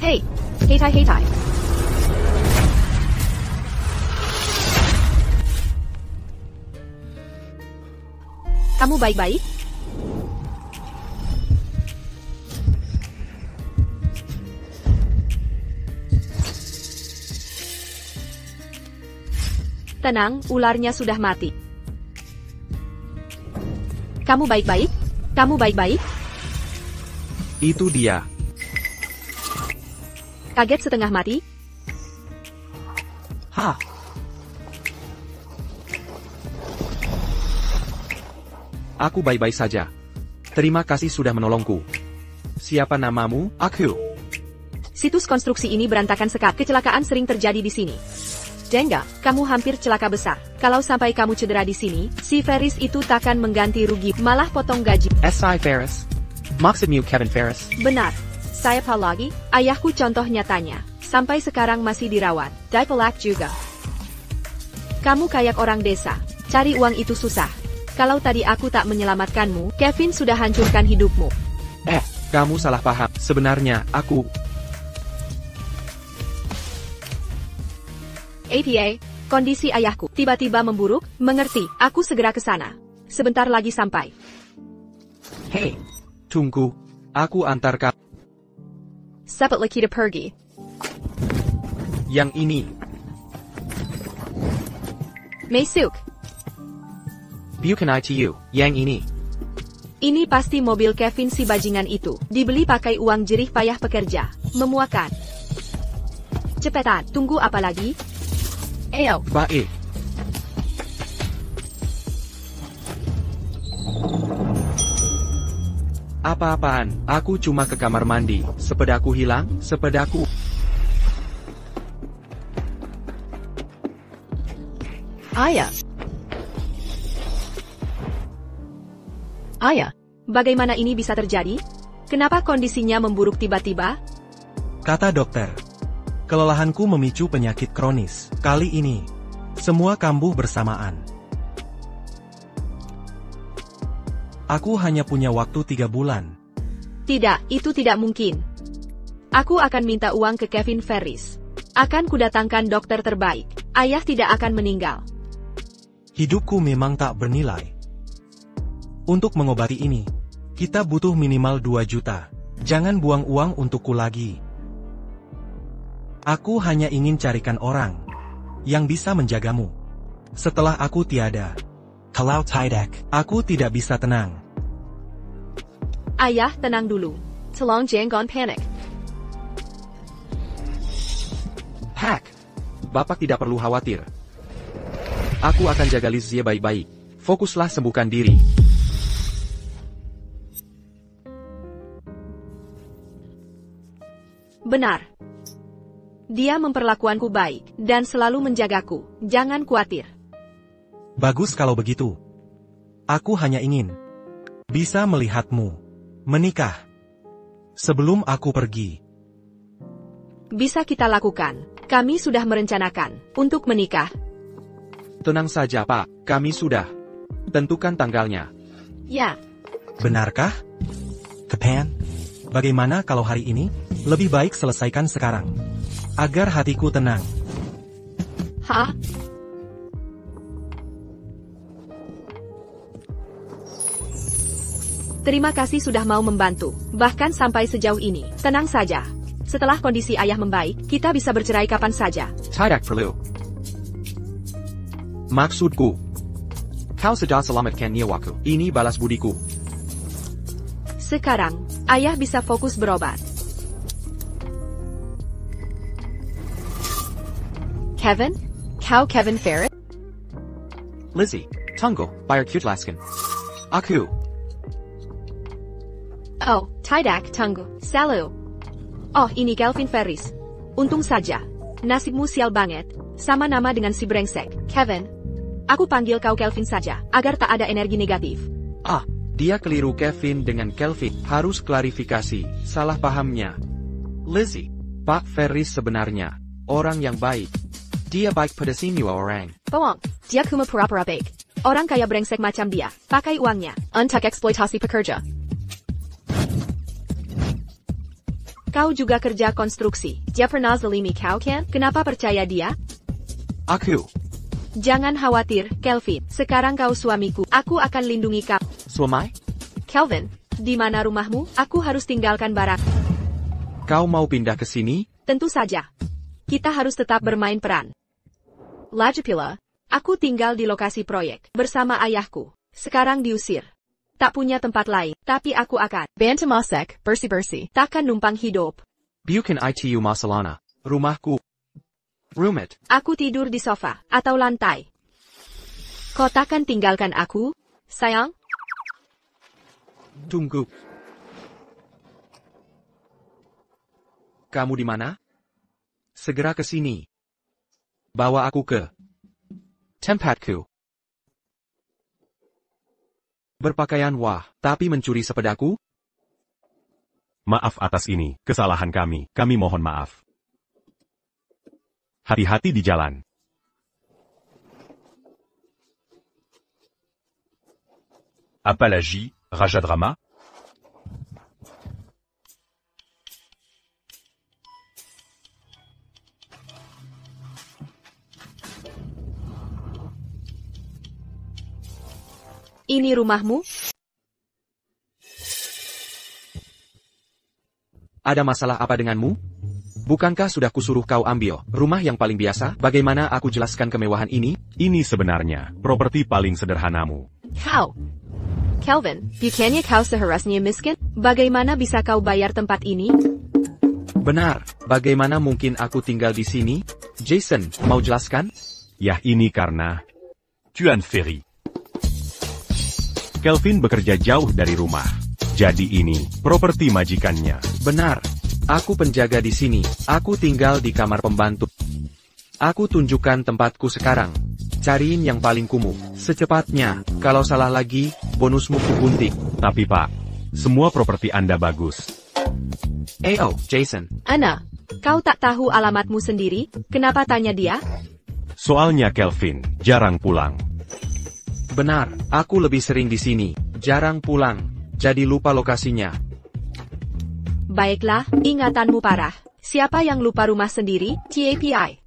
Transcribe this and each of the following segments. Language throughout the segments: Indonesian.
Hey, Heitai Heitai. Kamu baik-baik? Tenang, ularnya sudah mati. Kamu baik-baik? Kamu baik-baik? Itu dia. Kaget setengah mati? Hah? Aku baik-baik saja. Terima kasih sudah menolongku. Siapa namamu? Aku. Situs konstruksi ini berantakan sekali. Kecelakaan sering terjadi di sini. Jenga, kamu hampir celaka besar. Kalau sampai kamu cedera di sini, si Ferris itu takkan mengganti rugi, malah potong gaji. S.I. Ferris? Maksudmu Kevin Ferris? Benar. Siapa lagi? Ayahku contoh nyatanya. Sampai sekarang masih dirawat. Dipelak juga. Kamu kayak orang desa. Cari uang itu susah. Kalau tadi aku tak menyelamatkanmu, Kevin sudah hancurkan hidupmu. Kamu salah paham. Sebenarnya, aku... APA, kondisi ayahku tiba-tiba memburuk, mengerti, aku segera ke sana. Sebentar lagi sampai. Hei, tunggu. Aku antar kamu. Cepat kita pergi. Yang ini. Masuk. Bukan ITU, yang ini. Ini pasti mobil Kevin si bajingan itu. Dibeli pakai uang jerih payah pekerja. Memuakan. Cepetan, tunggu apa lagi? Ayo. Baik. Apa-apaan, aku cuma ke kamar mandi. Sepedaku hilang, sepedaku. Ayah. Ayah, bagaimana ini bisa terjadi? Kenapa kondisinya memburuk tiba-tiba? Kata dokter. Kelelahanku memicu penyakit kronis. Kali ini, semua kambuh bersamaan. Aku hanya punya waktu 3 bulan. Tidak, itu tidak mungkin. Aku akan minta uang ke Kevin Ferris. Akan kudatangkan dokter terbaik. Ayah tidak akan meninggal. Hidupku memang tak bernilai. Untuk mengobati ini, kita butuh minimal 2 juta. Jangan buang uang untukku lagi. Aku hanya ingin carikan orang yang bisa menjagamu setelah aku tiada. Kalau tidak, aku tidak bisa tenang. Ayah, tenang dulu. Tolong jangan panik. Hack. Bapak tidak perlu khawatir. Aku akan jaga Lizzie baik-baik. Fokuslah sembuhkan diri. Benar. Dia memperlakuanku baik, dan selalu menjagaku. Jangan khawatir. Bagus kalau begitu. Aku hanya ingin bisa melihatmu menikah sebelum aku pergi. Bisa kita lakukan. Kami sudah merencanakan untuk menikah. Tenang saja, Pak. Kami sudah tentukan tanggalnya. Ya. Benarkah? Kepan? Bagaimana kalau hari ini? Lebih baik selesaikan sekarang. Agar hatiku tenang. Hah? Terima kasih sudah mau membantu. Bahkan sampai sejauh ini. Tenang saja. Setelah kondisi ayah membaik, kita bisa bercerai kapan saja. Tidak perlu. Maksudku, kau sudah selamatkan nyawaku. Ini balas budiku. Sekarang, ayah bisa fokus berobat. Kevin? Kau Kevin Ferris? Lizzie, tunggu, biar kujelaskan. Aku. Oh, tidak tunggu. Selalu. Oh, ini Kevin Ferris. Untung saja. Nasibmu sial banget. Sama nama dengan si brengsek, Kevin. Aku panggil kau Kelvin saja, agar tak ada energi negatif. Dia keliru Kevin dengan Kelvin. Harus klarifikasi, salah pahamnya. Lizzie, Pak Ferris sebenarnya orang yang baik. Dia baik pada semua orang. Bohong, dia cuma pura-pura baik. Orang kaya brengsek macam dia, pakai uangnya untuk eksploitasi pekerja. Kau juga kerja konstruksi. Dia pernah zalimi kau kan? Kenapa percaya dia? Aku. Jangan khawatir, Kelvin. Sekarang kau suamiku. Aku akan lindungi kau. Suamai? Kelvin, di mana rumahmu? Aku harus tinggalkan barak. Kau mau pindah ke sini? Tentu saja. Kita harus tetap bermain peran. Lagi pula, aku tinggal di lokasi proyek bersama ayahku. Sekarang diusir. Tak punya tempat lain, tapi aku akan bantu masak, bersih-bersih. Takkan numpang hidup. Bukan itu masalahnya. Rumahku. Roommate. Aku tidur di sofa atau lantai. Kau takkan tinggalkan aku, sayang? Tunggu. Kamu di mana? Segera ke sini. Bawa aku ke tempatku. Berpakaian wah, tapi mencuri sepedaku? Maaf atas ini, kesalahan kami. Kami mohon maaf. Hati-hati di jalan. Apalagi, Raja Drama? Ini rumahmu? Ada masalah apa denganmu? Bukankah sudah kusuruh kau ambil rumah yang paling biasa? Bagaimana aku jelaskan kemewahan ini? Ini sebenarnya properti paling sederhanamu. Kau. Kelvin, bukannya kau seharusnya miskin? Bagaimana bisa kau bayar tempat ini? Benar, bagaimana mungkin aku tinggal di sini? Jason, mau jelaskan? Yah ini karena Tuan Ferry. Kelvin bekerja jauh dari rumah. Jadi ini properti majikannya. Benar, aku penjaga di sini. Aku tinggal di kamar pembantu. Aku tunjukkan tempatku sekarang. Cariin yang paling kumuh. Secepatnya, kalau salah lagi, bonusmu kugunting. Tapi Pak, semua properti Anda bagus. Jason. Ana, kau tak tahu alamatmu sendiri? Kenapa tanya dia? Soalnya Kelvin jarang pulang. Benar, aku lebih sering di sini. Jarang pulang, jadi lupa lokasinya. Baiklah, ingatanmu parah. Siapa yang lupa rumah sendiri? TAPI.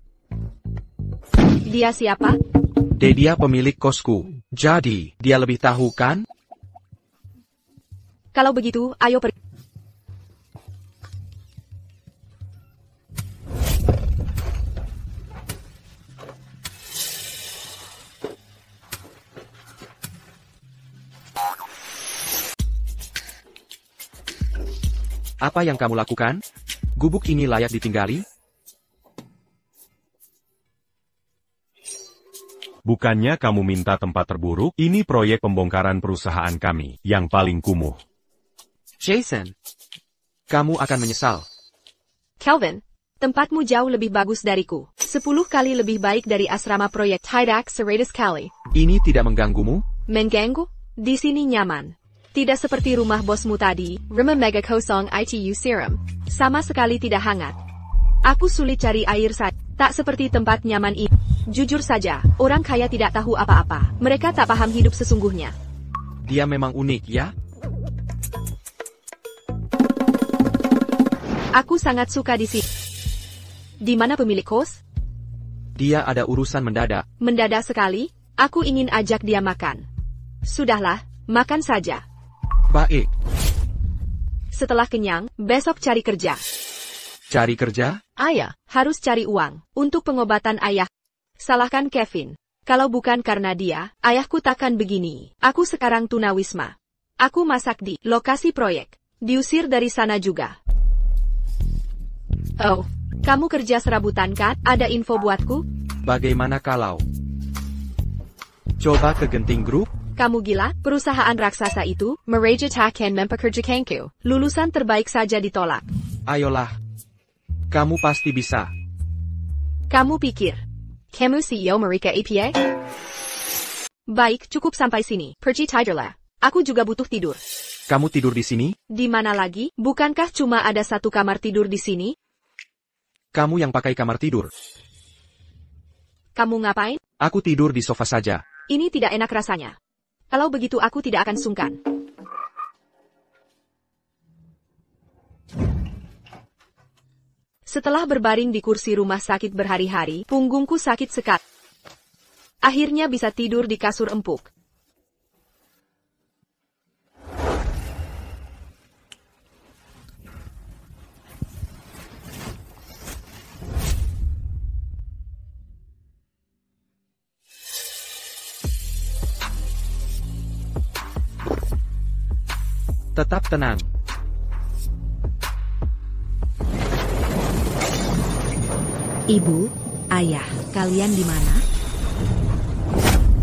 Dia siapa? Dia pemilik kosku. Jadi, dia lebih tahu kan? Kalau begitu, ayo pergi. Apa yang kamu lakukan? Gubuk ini layak ditinggali? Bukannya kamu minta tempat terburuk? Ini proyek pembongkaran perusahaan kami, yang paling kumuh. Jason, kamu akan menyesal. Kelvin, tempatmu jauh lebih bagus dariku. 10 kali lebih baik dari asrama proyek Hydax 100 kali. Ini tidak mengganggumu? Mengganggu? Di sini nyaman. Tidak seperti rumah bosmu tadi, rumah mega kosong ITU serum. Sama sekali tidak hangat. Aku sulit cari air saja. Tak seperti tempat nyaman ini. Jujur saja, orang kaya tidak tahu apa-apa. Mereka tak paham hidup sesungguhnya. Dia memang unik ya? Aku sangat suka di sini. Di mana pemilik kos? Dia ada urusan mendadak. Mendadak sekali, aku ingin ajak dia makan. Sudahlah, makan saja. Baik. Setelah kenyang, besok cari kerja. Cari kerja? Ayah, harus cari uang untuk pengobatan ayah. Salahkan Kevin. Kalau bukan karena dia, ayahku takkan begini. Aku sekarang tunawisma. Aku masak di lokasi proyek. Diusir dari sana juga. Oh, kamu kerja serabutan kan? Ada info buatku? Bagaimana kalau coba ke Genting Group? Kamu gila? Perusahaan raksasa itu, Meraja takkan mempekerjakanku. Lulusan terbaik saja ditolak. Ayolah. Kamu pasti bisa. Kamu pikir, kamu CEO mereka APA? Baik, cukup sampai sini. Pergi tidurlah. Aku juga butuh tidur. Kamu tidur di sini? Di mana lagi? Bukankah cuma ada satu kamar tidur di sini? Kamu yang pakai kamar tidur. Kamu ngapain? Aku tidur di sofa saja. Ini tidak enak rasanya. Kalau begitu aku tidak akan sungkan. Setelah berbaring di kursi rumah sakit berhari-hari, punggungku sakit sekali. Akhirnya bisa tidur di kasur empuk. Tetap tenang. Ibu, ayah, kalian di mana?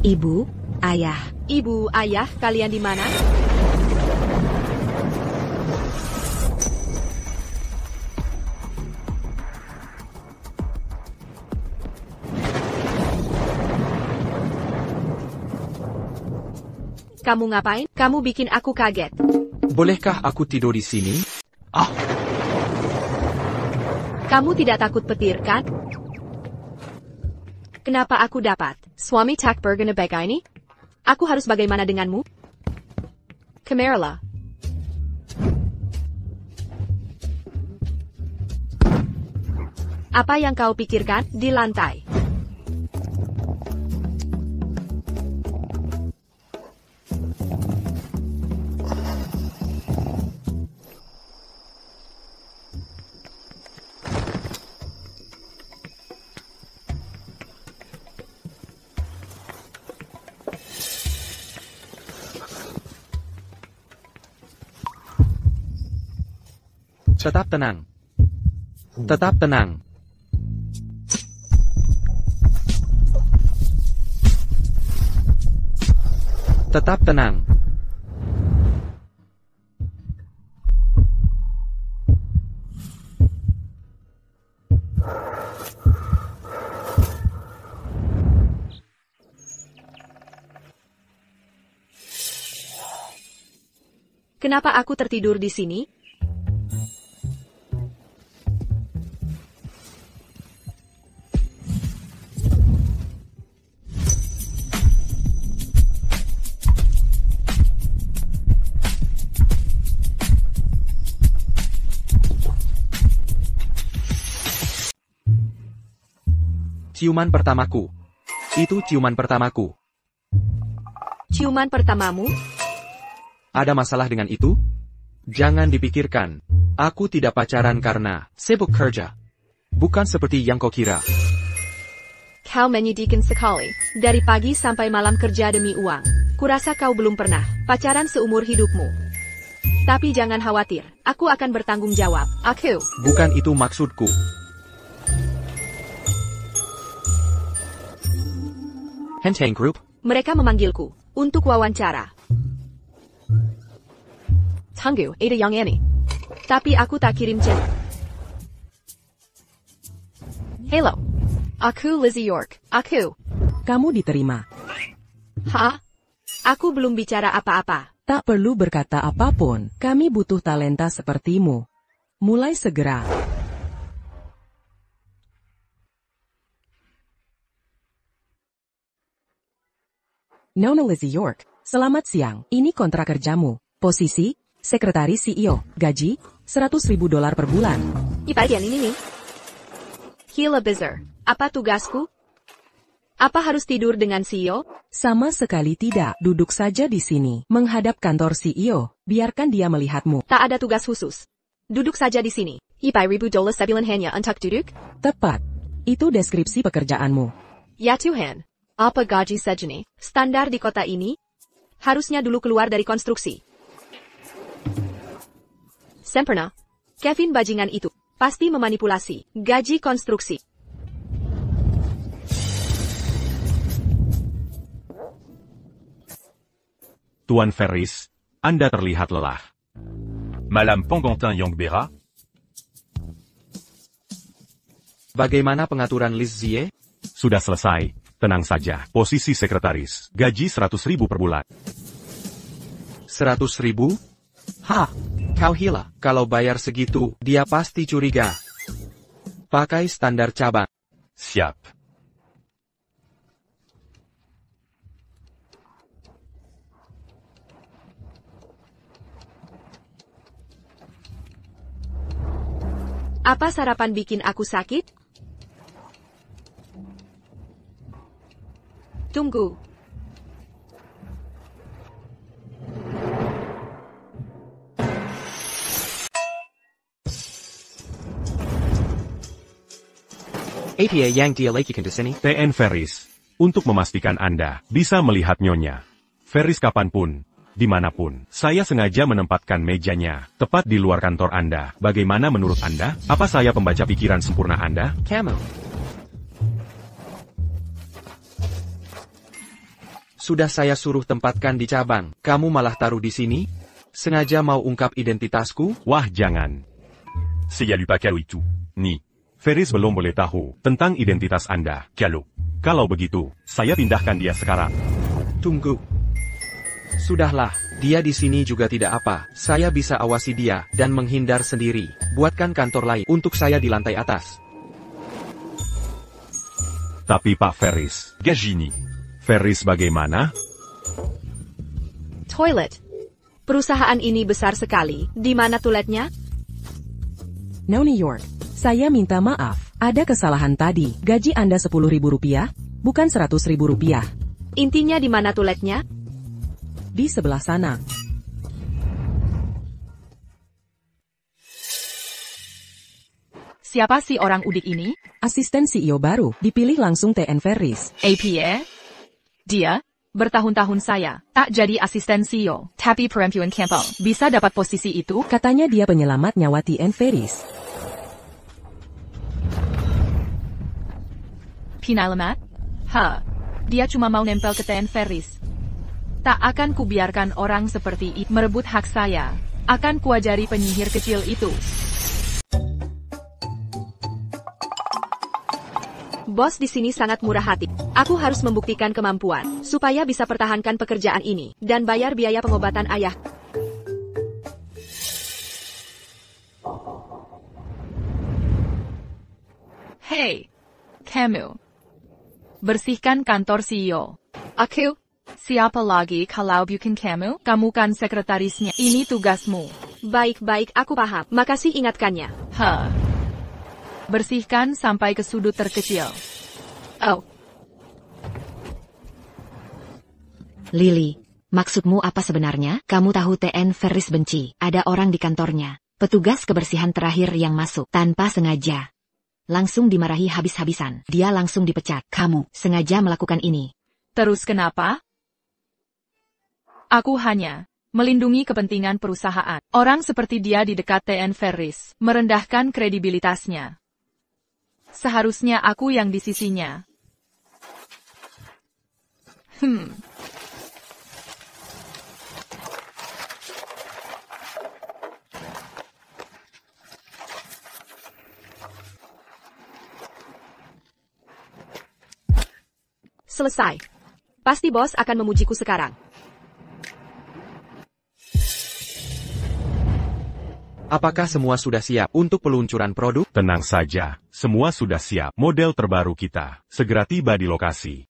Ibu, ayah. Ibu, ayah, kalian di mana? Kamu ngapain? Kamu bikin aku kaget. Bolehkah aku tidur di sini? Kamu tidak takut petir, kan? Kenapa aku dapat? Suami tak berguna baik ini? Aku harus bagaimana denganmu? Kamerala. Apa yang kau pikirkan di lantai? Tetap tenang. Tetap tenang. Tetap tenang. Kenapa aku tertidur di sini? Ciuman pertamaku. Itu ciuman pertamaku. Ciuman pertamamu? Ada masalah dengan itu? Jangan dipikirkan. Aku tidak pacaran karena sibuk kerja. Bukan seperti yang kau kira. Kau menyedihkan sekali. Dari pagi sampai malam kerja demi uang. Kurasa kau belum pernah pacaran seumur hidupmu. Tapi jangan khawatir. Aku akan bertanggung jawab. Aku. Bukan itu maksudku. Henteng Group? Mereka memanggilku untuk wawancara. Tunggu, ada yang ini. Tapi aku tak kirim chat. Hello. Aku Lizzie York. Aku. Kamu diterima. Hah? Aku belum bicara apa-apa. Tak perlu berkata apapun, kami butuh talenta sepertimu. Mulai segera. Nona Lizzie York, selamat siang. Ini kontrak kerjamu. Posisi, Sekretaris CEO. Gaji, $100.000 per bulan. Bagian ini nih. Gila Bizar. Apa tugasku? Apa harus tidur dengan CEO? Sama sekali tidak. Duduk saja di sini, menghadap kantor CEO. Biarkan dia melihatmu. Tak ada tugas khusus. Duduk saja di sini. $1,000 sebulan hanya untuk duduk? Tepat. Itu deskripsi pekerjaanmu. Ya Tuhan. Apa gaji segini? Standar di kota ini? Harusnya dulu keluar dari konstruksi. Sempurna. Kevin bajingan itu pasti memanipulasi gaji konstruksi. Tuan Ferris, Anda terlihat lelah. Madame Pangantin Yongbera? Bagaimana pengaturan Lizzie? Sudah selesai. Tenang saja. Posisi sekretaris. Gaji 100.000 per bulan. 100.000? Hah? Kau gila. Kalau bayar segitu, dia pasti curiga. Pakai standar cabang. Siap. Apa sarapan bikin aku sakit? Tunggu. APA yang dia lakukan di sini. TN Ferris. Untuk memastikan Anda bisa melihat Nyonya Ferris kapanpun, dimanapun, saya sengaja menempatkan mejanya tepat di luar kantor Anda. Bagaimana menurut Anda? Apa saya pembaca pikiran sempurna Anda? Kamu. Sudah saya suruh tempatkan di cabang, kamu malah taruh di sini? Sengaja mau ungkap identitasku? Wah jangan. C'est Yalu pas Calo itu. Ni. Ferris belum boleh tahu tentang identitas Anda. Calo. Kalau begitu, saya pindahkan dia sekarang. Tunggu. Sudahlah, dia di sini juga tidak apa. Saya bisa awasi dia dan menghindar sendiri. Buatkan kantor lain untuk saya di lantai atas. Tapi Pak Ferris, Gagini. Ferris bagaimana? Toilet. Perusahaan ini besar sekali. Di mana toiletnya? No New York. Saya minta maaf, ada kesalahan tadi. Gaji Anda Rp10.000, bukan Rp100.000. Intinya di mana toiletnya? Di sebelah sana. Siapa sih orang udik ini? Asisten CEO baru, dipilih langsung TN Ferris. APA? Dia? Bertahun-tahun saya tak jadi asisten CEO, tapi perempuan Campbell bisa dapat posisi itu? Katanya dia penyelamat nyawa TN Ferris. Pinalamat? Dia cuma mau nempel ke TN Ferris. Tak akan kubiarkan orang seperti itu merebut hak saya. Akan kuajari penyihir kecil itu. Bos di sini sangat murah hati. Aku harus membuktikan kemampuan, supaya bisa pertahankan pekerjaan ini, dan bayar biaya pengobatan ayah. Hey, kamu. Bersihkan kantor CEO. Aku? Siapa lagi kalau bukan kamu? Kamu kan sekretarisnya. Ini tugasmu. Baik-baik, aku paham. Makasih ingatkannya. Bersihkan sampai ke sudut terkecil. Oh. Lily, maksudmu apa sebenarnya? Kamu tahu TN Ferris benci. Ada orang di kantornya. Petugas kebersihan terakhir yang masuk tanpa sengaja. Langsung dimarahi habis-habisan. Dia langsung dipecat. Kamu sengaja melakukan ini. Terus kenapa? Aku hanya melindungi kepentingan perusahaan. Orang seperti dia di dekat TN Ferris merendahkan kredibilitasnya. Seharusnya aku yang di sisinya. Selesai. Pasti bos akan memujiku sekarang. Apakah semua sudah siap untuk peluncuran produk? Tenang saja, semua sudah siap. Model terbaru kita segera tiba di lokasi.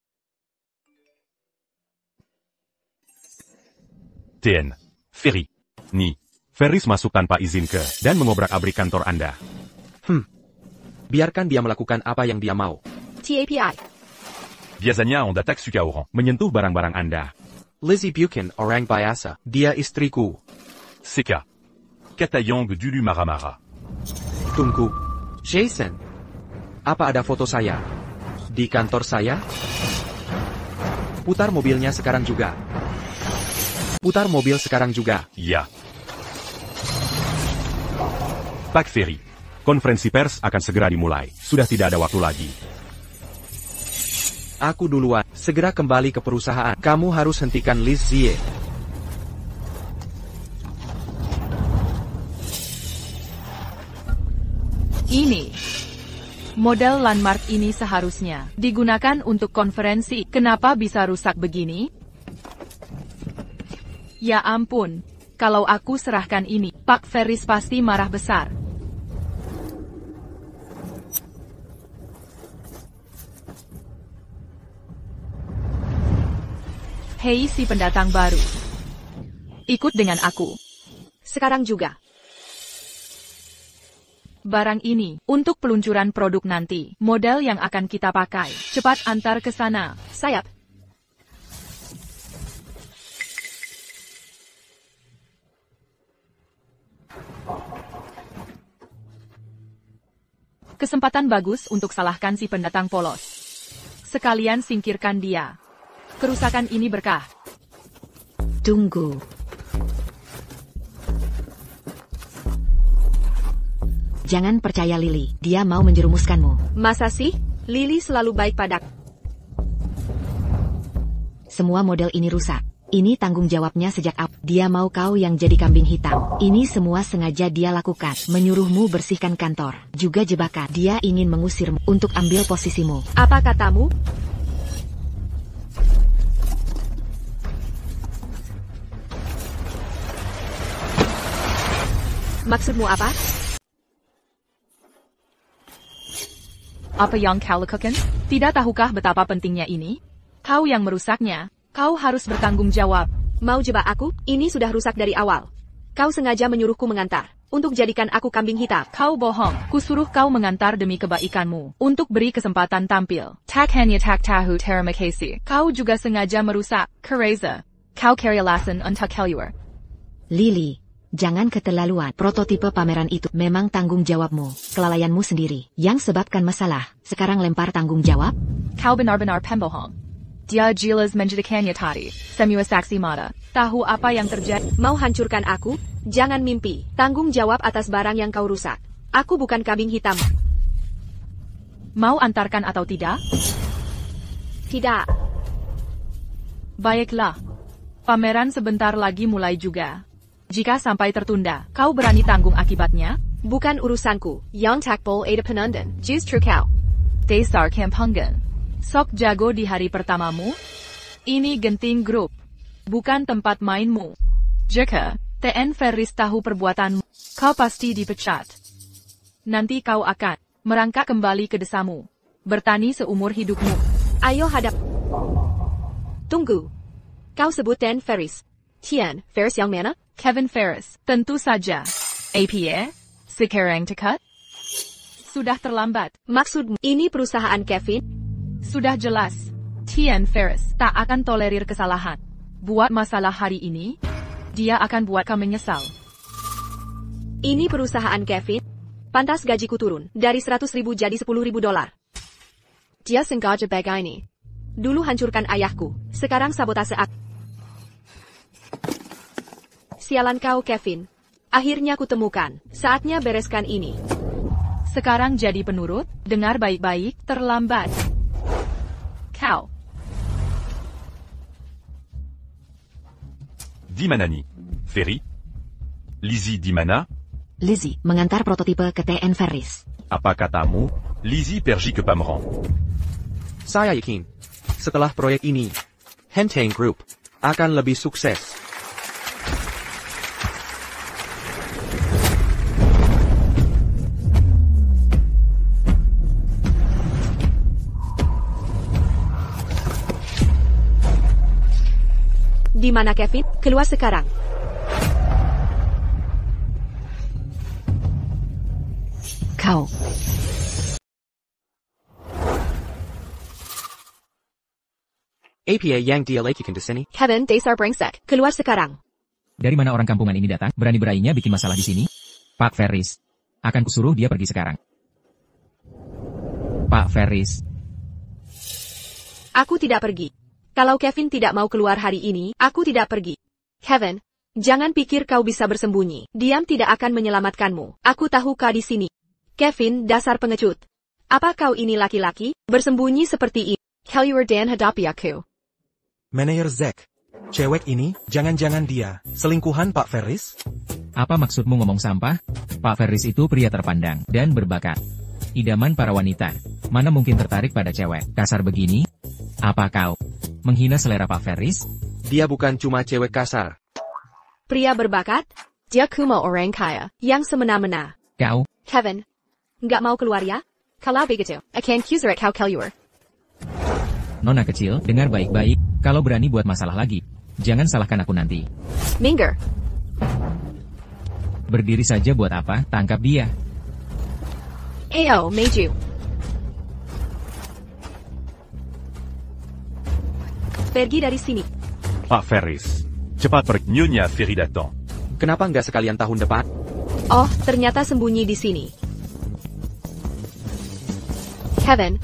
TN. Ferry. Ni. Ferris masuk tanpa izin ke dan mengobrak-abrik kantor Anda. Biarkan dia melakukan apa yang dia mau. TAPI. Biasanya on attaque suka orang. Menyentuh barang-barang Anda. Lizzie Buchan orang biasa. Dia istriku. CK. Katayong Dulu Maramara. Tunggu. Jason. Apa ada foto saya? Di kantor saya? Putar mobilnya sekarang juga. Putar mobil sekarang juga. Ya. Pak Ferry. Konferensi pers akan segera dimulai. Sudah tidak ada waktu lagi. Aku duluan. Segera kembali ke perusahaan. Kamu harus hentikan Liz Zie. Ini. Model landmark ini seharusnya digunakan untuk konferensi. Kenapa bisa rusak begini? Ya ampun. Kalau aku serahkan ini, Pak Ferris pasti marah besar. Hei si pendatang baru. Ikut dengan aku. Sekarang juga. barang ini untuk peluncuran produk nanti. Model yang akan kita pakai. Cepat antar ke sana. Sayap. Kesempatan bagus untuk salahkan si pendatang polos. Sekalian singkirkan dia. Kerusakan ini berkah. Tunggu. Jangan percaya Lily, dia mau menjerumuskanmu. Masa sih? Lily selalu baik padaku. Semua model ini rusak. Ini tanggung jawabnya sejak awal. Dia mau kau yang jadi kambing hitam. Ini semua sengaja dia lakukan. Menyuruhmu bersihkan kantor. Juga jebakan. Dia ingin mengusirmu untuk ambil posisimu. Apa katamu? Maksudmu apa? Apa yang kau lakukan? Tidak tahukah betapa pentingnya ini? Kau yang merusaknya. Kau harus bertanggung jawab. Mau jebak aku? Ini sudah rusak dari awal. Kau sengaja menyuruhku mengantar. Untuk jadikan aku kambing hitam. Kau bohong. Kusuruh kau mengantar demi kebaikanmu. Untuk beri kesempatan tampil. Tak hanya tak tahu terima kasih. Kau juga sengaja merusak. Kereza. Kau kerealasan untuk keluar. Lily, jangan keterlaluan. Prototipe pameran itu memang tanggung jawabmu. Kelalaianmu sendiri. Yang sebabkan masalah. Sekarang lempar tanggung jawab. Kau benar-benar pembohong. Dia jelas menjadikannya tadi. Semua saksi mata. Tahu apa yang terjadi? Mau hancurkan aku? Jangan mimpi. Tanggung jawab atas barang yang kau rusak. Aku bukan kambing hitam. Mau antarkan atau tidak? Tidak. Baiklah. Pameran sebentar lagi mulai juga. Jika sampai tertunda, kau berani tanggung akibatnya? Bukan urusanku. Yang takbol ada penonton. Justru kau. Dasar kampungan. Sok jago di hari pertamamu? Ini genting grup. Bukan tempat mainmu. Jika TN Ferris tahu perbuatanmu, kau pasti dipecat. Nanti kau akan merangkak kembali ke desamu. Bertani seumur hidupmu. Ayo hadap. Tunggu. Kau sebut TN Ferris. Tian, Ferris yang mana? Kevin Ferris. Tentu saja. APA? Sekarang tekat? Sudah terlambat. Maksudmu, ini perusahaan Kevin? Sudah jelas. Tian Ferris tak akan tolerir kesalahan. Buat masalah hari ini, dia akan buat kau menyesal. Ini perusahaan Kevin? Pantas gajiku turun dari 100.000 jadi 10.000 dolar. Dia sengaja begini. Dulu hancurkan ayahku, sekarang sabotase aku. Sialan kau Kevin. Akhirnya kutemukan. Saatnya bereskan ini. Sekarang jadi penurut, dengar baik-baik, terlambat. Kau. Dimanani. Ferry. Lizzie Dimana. Lizzie, mengantar prototipe ke TN Ferris. Apa katamu? Lizzie pergi ke pameran. Saya yakin, setelah proyek ini, Henteng Group akan lebih sukses. Di mana Kevin? Keluar sekarang. Kau. APA yang dia lakukan di sini. Kevin, dasar brengsek. Keluar sekarang. Dari mana orang kampungan ini datang? Berani-beraninya bikin masalah di sini? Pak Ferris. Akan kusuruh dia pergi sekarang. Pak Ferris. Aku tidak pergi. Kalau Kevin tidak mau keluar hari ini, aku tidak pergi. Kevin, jangan pikir kau bisa bersembunyi. Diam tidak akan menyelamatkanmu. Aku tahu kau di sini. Kevin, dasar pengecut. Apa kau ini laki-laki? Bersembunyi seperti ini. Keluar dan hadapi aku. Manajer Zack. Cewek ini, jangan-jangan dia selingkuhan Pak Ferris? Apa maksudmu ngomong sampah? Pak Ferris itu pria terpandang dan berbakat. Idaman para wanita. Mana mungkin tertarik pada cewek kasar begini? Apa kau menghina selera Pak Ferris? Dia bukan cuma cewek kasar. Pria berbakat? Dia cuma orang kaya yang semena-mena. Kau? Kevin, nggak mau keluar ya? Kalau begitu, akan kusurat kau keluar. Nona kecil, dengar baik-baik. Kalau berani buat masalah lagi, jangan salahkan aku nanti. Minggir. Berdiri saja buat apa? Tangkap dia. Ayo, maju. Pergi dari sini. Pak Ferris, cepat pergi. Nyonya Ferry d'attend. Kenapa nggak sekalian tahun depan? Oh, ternyata sembunyi di sini. Kevin.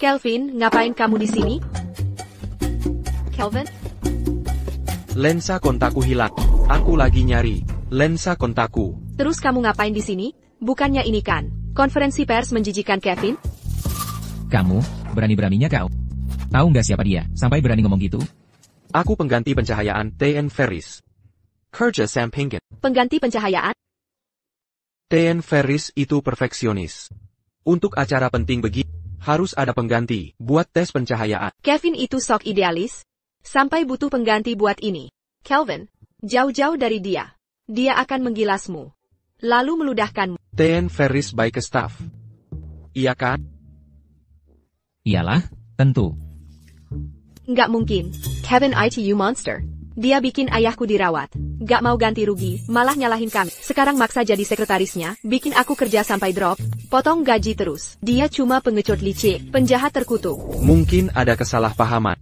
Kelvin, ngapain kamu di sini? Kelvin? Lensa kontakku hilang. Aku lagi nyari lensa kontakku. Terus kamu ngapain di sini? Bukannya ini kan konferensi pers menjijikan, Kevin? Kamu, berani-beraninya kau. Tahu nggak siapa dia, sampai berani ngomong gitu? Aku pengganti pencahayaan TN Ferris. Kerja Sam Pinkin. Pengganti pencahayaan? TN Ferris itu perfeksionis. Untuk acara penting begini, harus ada pengganti buat tes pencahayaan. Kevin itu sok idealis. Sampai butuh pengganti buat ini. Kelvin, jauh-jauh dari dia. Dia akan menggilasmu. Lalu meludahkanmu. TN Ferris baik ke staff. Iya kan? Iyalah, tentu. Nggak mungkin. Kevin ITU monster. Dia bikin ayahku dirawat. Nggak mau ganti rugi, malah nyalahin kami. Sekarang maksa jadi sekretarisnya, bikin aku kerja sampai drop, potong gaji terus. Dia cuma pengecut licik, penjahat terkutuk. Mungkin ada kesalahpahaman.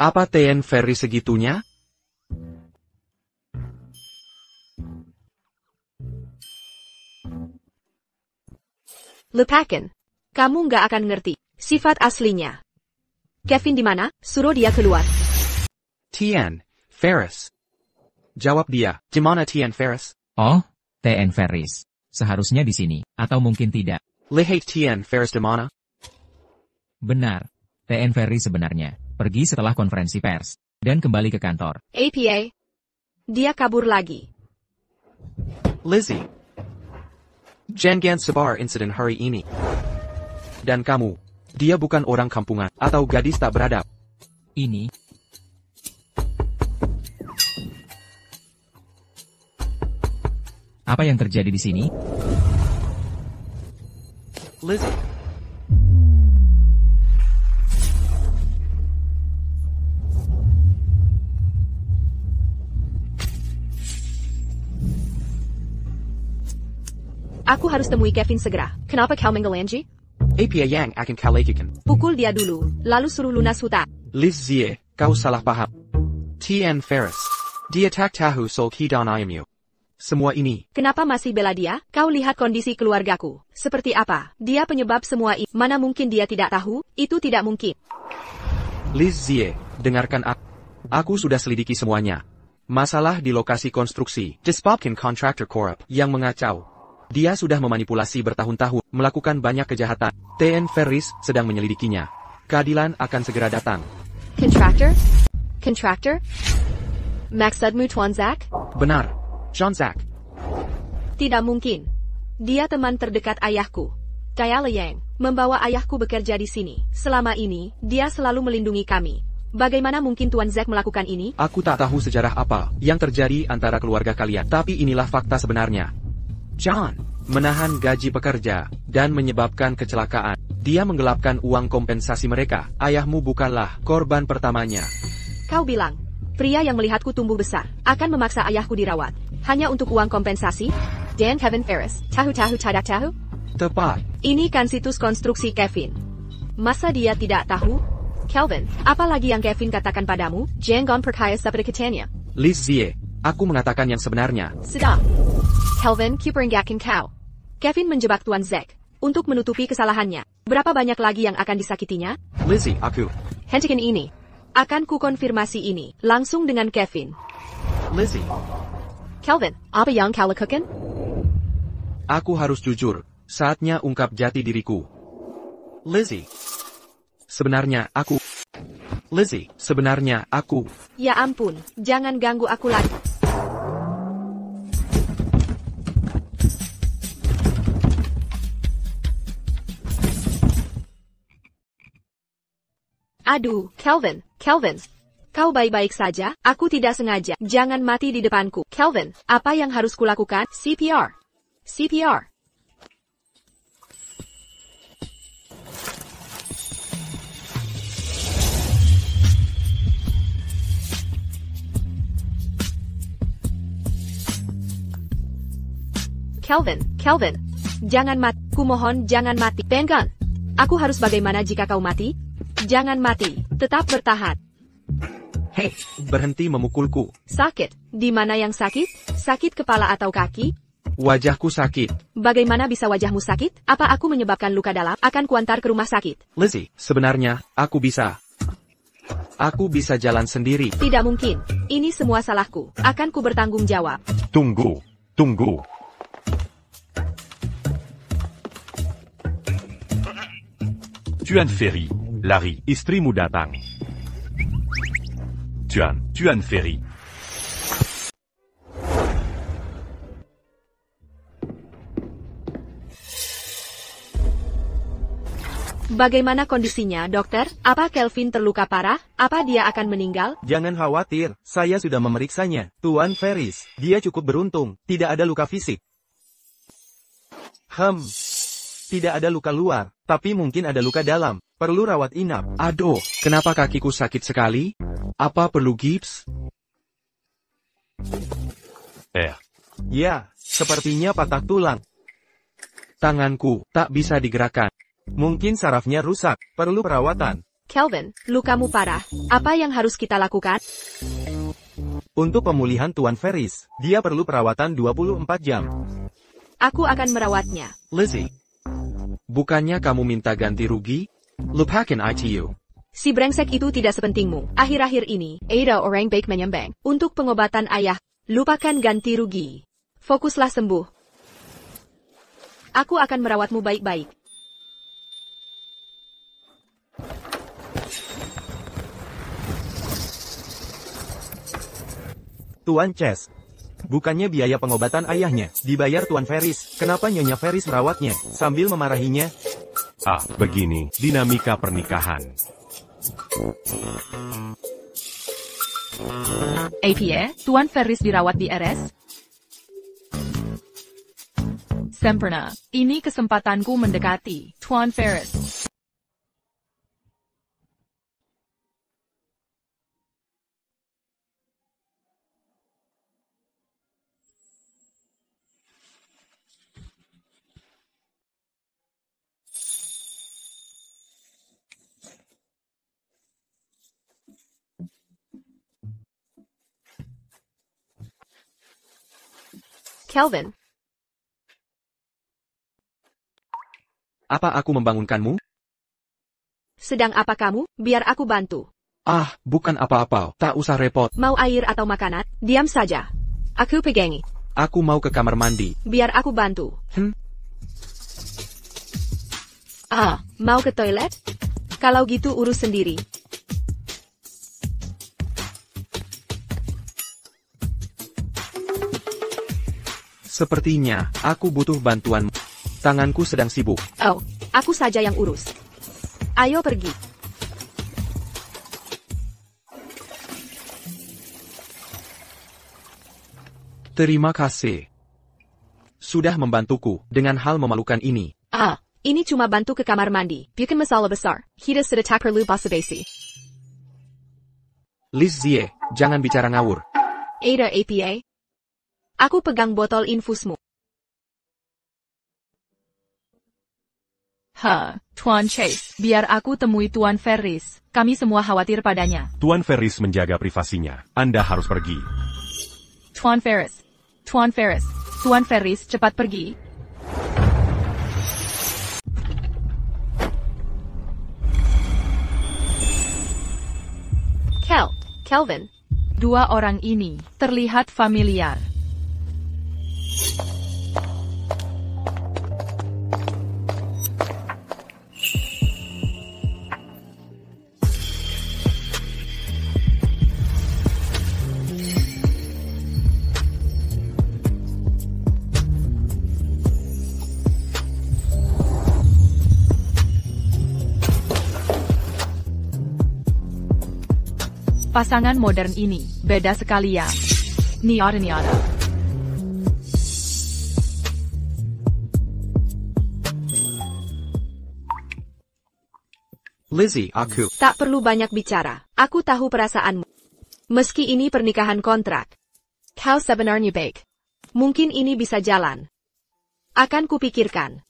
Apa TN Ferris segitunya? Lupakan. Kamu nggak akan ngerti sifat aslinya. Kevin di mana? Suruh dia keluar. TN Ferris. Jawab dia. Gimana TN Ferris? Oh, TN Ferris. Seharusnya di sini, atau mungkin tidak. Lihat TN Ferris di mana? Benar. TN Ferris sebenarnya pergi setelah konferensi pers dan kembali ke kantor. APA. Dia kabur lagi. Lizzie. Jangan sebar insiden hari ini. Dan kamu, dia bukan orang kampungan atau gadis tak beradab. Ini. Apa yang terjadi di sini? Lizzie. Aku harus temui Kevin segera. Kenapa kau menggelanji? APA yang akan kalakikan. Pukul dia dulu, lalu suruh lunas hutang. Lizzie, kau salah paham. TN Ferris. Dia tak tahu soal dan ayammu. Semua ini. Kenapa masih bela dia? Kau lihat kondisi keluargaku. Seperti apa? Dia penyebab semua ini. Mana mungkin dia tidak tahu? Itu tidak mungkin. Lizzie, dengarkan aku. Aku sudah selidiki semuanya. Masalah di lokasi konstruksi. Disebabkan kontraktor korup yang mengacau. Dia sudah memanipulasi bertahun-tahun, melakukan banyak kejahatan. TN Ferris sedang menyelidikinya. Keadilan akan segera datang. Kontraktor? Kontraktor? Maksudmu Tuan Zack? Benar. John Zack. Tidak mungkin. Dia teman terdekat ayahku. Diala Yang membawa ayahku bekerja di sini. Selama ini, dia selalu melindungi kami. Bagaimana mungkin Tuan Zack melakukan ini? Aku tak tahu sejarah apa yang terjadi antara keluarga kalian. Tapi inilah fakta sebenarnya. John menahan gaji pekerja dan menyebabkan kecelakaan. Dia menggelapkan uang kompensasi mereka. Ayahmu bukanlah korban pertamanya. Kau bilang, pria yang melihatku tumbuh besar akan memaksa ayahku dirawat hanya untuk uang kompensasi? Dan Kevin Ferris, tahu-tahu tidak tahu? Tepat. Ini kan situs konstruksi Kevin. Masa dia tidak tahu? Kelvin, apalagi yang Kevin katakan padamu? Jangan percaya seperti katanya. Lizzie, aku mengatakan yang sebenarnya. Sudah. Kelvin, kuperingatkan kau. Kevin menjebak Tuan Zack untuk menutupi kesalahannya. Berapa banyak lagi yang akan disakitinya? Lizzie, aku. Hentikan ini. Akan kukonfirmasi ini langsung dengan Kevin. Lizzie. Kelvin, apa yang kau lakukan? Aku harus jujur. Saatnya ungkap jati diriku. Lizzie. Sebenarnya aku. Lizzie, sebenarnya aku. Ya ampun, jangan ganggu aku lagi. Aduh, Kelvin, Kelvin. Kau baik-baik saja? Aku tidak sengaja. Jangan mati di depanku. Kelvin, apa yang harus kulakukan? CPR. CPR. Kelvin, Kelvin. Jangan mati. Kumohon jangan mati. Pengen. Aku harus bagaimana jika kau mati? Jangan mati. Tetap bertahan. Hei, berhenti memukulku. Sakit. Di mana yang sakit? Sakit kepala atau kaki? Wajahku sakit. Bagaimana bisa wajahmu sakit? Apa aku menyebabkan luka dalam? Akan kuantar ke rumah sakit. Lizzie, sebenarnya, aku bisa. Aku bisa jalan sendiri. Tidak mungkin. Ini semua salahku. Akan ku bertanggung jawab. Tunggu, tunggu. Tuan Ferry, lari. Istrimu datang. Tuan Ferry. Bagaimana kondisinya, dokter? Apa Kelvin terluka parah? Apa dia akan meninggal? Jangan khawatir, saya sudah memeriksanya. Tuan Ferris, dia cukup beruntung, tidak ada luka fisik. Tidak ada luka luar, tapi mungkin ada luka dalam. Perlu rawat inap. Aduh, kenapa kakiku sakit sekali? Apa perlu gips? Ya, sepertinya patah tulang. Tanganku tak bisa digerakkan. Mungkin sarafnya rusak, perlu perawatan. Kelvin, lukamu parah. Apa yang harus kita lakukan? Untuk pemulihan Tuan Ferris, dia perlu perawatan 24 jam. Aku akan merawatnya. Lizzie, bukannya kamu minta ganti rugi? Lupakan ITU. Si brengsek itu tidak sepentingmu. Akhir-akhir ini, ada orang baik menyembang. Untuk pengobatan ayah, lupakan ganti rugi. Fokuslah sembuh. Aku akan merawatmu baik-baik. Tuan Chess, bukannya biaya pengobatan ayahnya dibayar Tuan Ferris. Kenapa Nyonya Ferris merawatnya sambil memarahinya? Begini, dinamika pernikahan. APA, Tuan Ferris dirawat di RS? Sempurna. Ini kesempatanku mendekati Tuan Ferris. Kelvin, apa aku membangunkanmu? sedang apa kamu? Biar aku bantu. Bukan apa-apa, tak usah repot. Mau air atau makanan? Diam saja. Aku pegangi. Aku mau ke kamar mandi. Biar aku bantu. Mau ke toilet? Kalau gitu urus sendiri. Sepertinya, aku butuh bantuanmu. Tanganku sedang sibuk. Aku saja yang urus. Ayo pergi. Terima kasih. Sudah membantuku dengan hal memalukan ini. Ini cuma bantu ke kamar mandi. Bukan masalah besar. Kita sudah tak perlu basa-basi. Lizzie, jangan bicara ngawur. Ada APA. Aku pegang botol infusmu. Tuan Chase, biar aku temui Tuan Ferris. Kami semua khawatir padanya. Tuan Ferris menjaga privasinya. Anda harus pergi. Tuan Ferris. Tuan Ferris. Tuan Ferris, cepat pergi. Kelvin. Dua orang ini terlihat familiar. Pasangan modern ini beda sekali ya. Niada. Lizzie, aku. Tak perlu banyak bicara. Aku tahu perasaanmu. Meski ini pernikahan kontrak. Kau sebenarnya baik. Mungkin ini bisa jalan. Akan kupikirkan.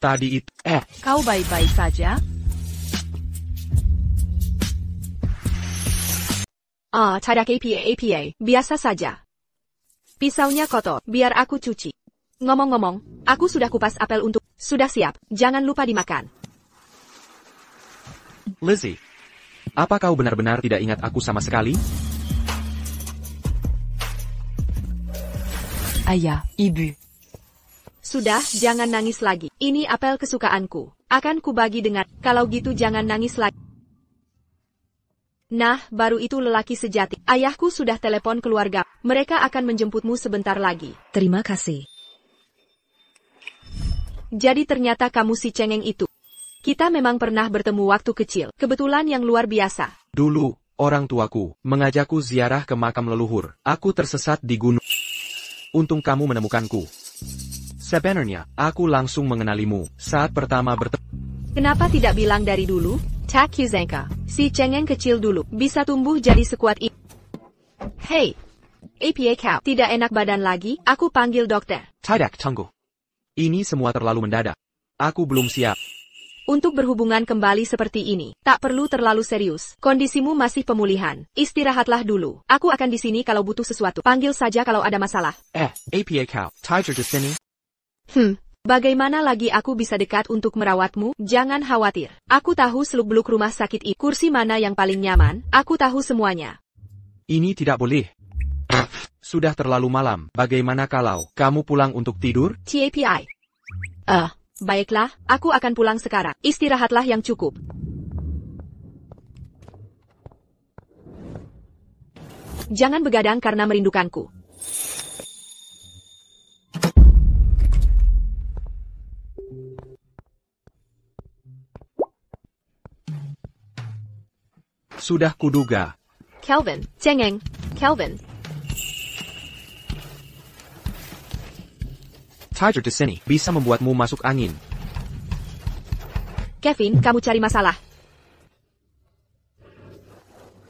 Tadi itu... Kau baik-baik saja? Tidak apa, biasa saja. Pisaunya kotor, biar aku cuci. Ngomong-ngomong, aku sudah kupas apel untuk... Sudah siap, jangan lupa dimakan. Lizzie, apa kau benar-benar tidak ingat aku sama sekali? Ayah, ibu. Sudah, jangan nangis lagi. Ini apel kesukaanku. Akan kubagi dengan... Kalau gitu jangan nangis lagi. Nah, baru itu lelaki sejati. Ayahku sudah telepon keluarga. Mereka akan menjemputmu sebentar lagi. Terima kasih. Jadi ternyata kamu si cengeng itu. Kita memang pernah bertemu waktu kecil. Kebetulan yang luar biasa. Dulu, orang tuaku mengajakku ziarah ke makam leluhur. Aku tersesat di gunung. Untung kamu menemukanku. Sebenarnya, aku langsung mengenalimu saat pertama bertemu. Kenapa tidak bilang dari dulu? Tak Kuzanka, si cengeng kecil dulu, bisa tumbuh jadi sekuat ini. Hei, apa kau? Tidak enak badan lagi, aku panggil dokter. Tidak, tunggu. Ini semua terlalu mendadak. Aku belum siap. Untuk berhubungan kembali seperti ini, tak perlu terlalu serius. Kondisimu masih pemulihan. Istirahatlah dulu. Aku akan di sini kalau butuh sesuatu. Panggil saja kalau ada masalah. Apa kau? Tiger di sini? Bagaimana lagi aku bisa dekat untuk merawatmu? Jangan khawatir. Aku tahu seluk-beluk rumah sakit ini. Kursi mana yang paling nyaman? Aku tahu semuanya. Ini tidak boleh. Sudah terlalu malam. Bagaimana kalau kamu pulang untuk tidur? TAPI. Baiklah, aku akan pulang sekarang. Istirahatlah yang cukup. Jangan begadang karena merindukanku. Sudah kuduga. Kelvin, cengeng, Kelvin. Tiger di sini bisa membuatmu masuk angin. Kevin, kamu cari masalah.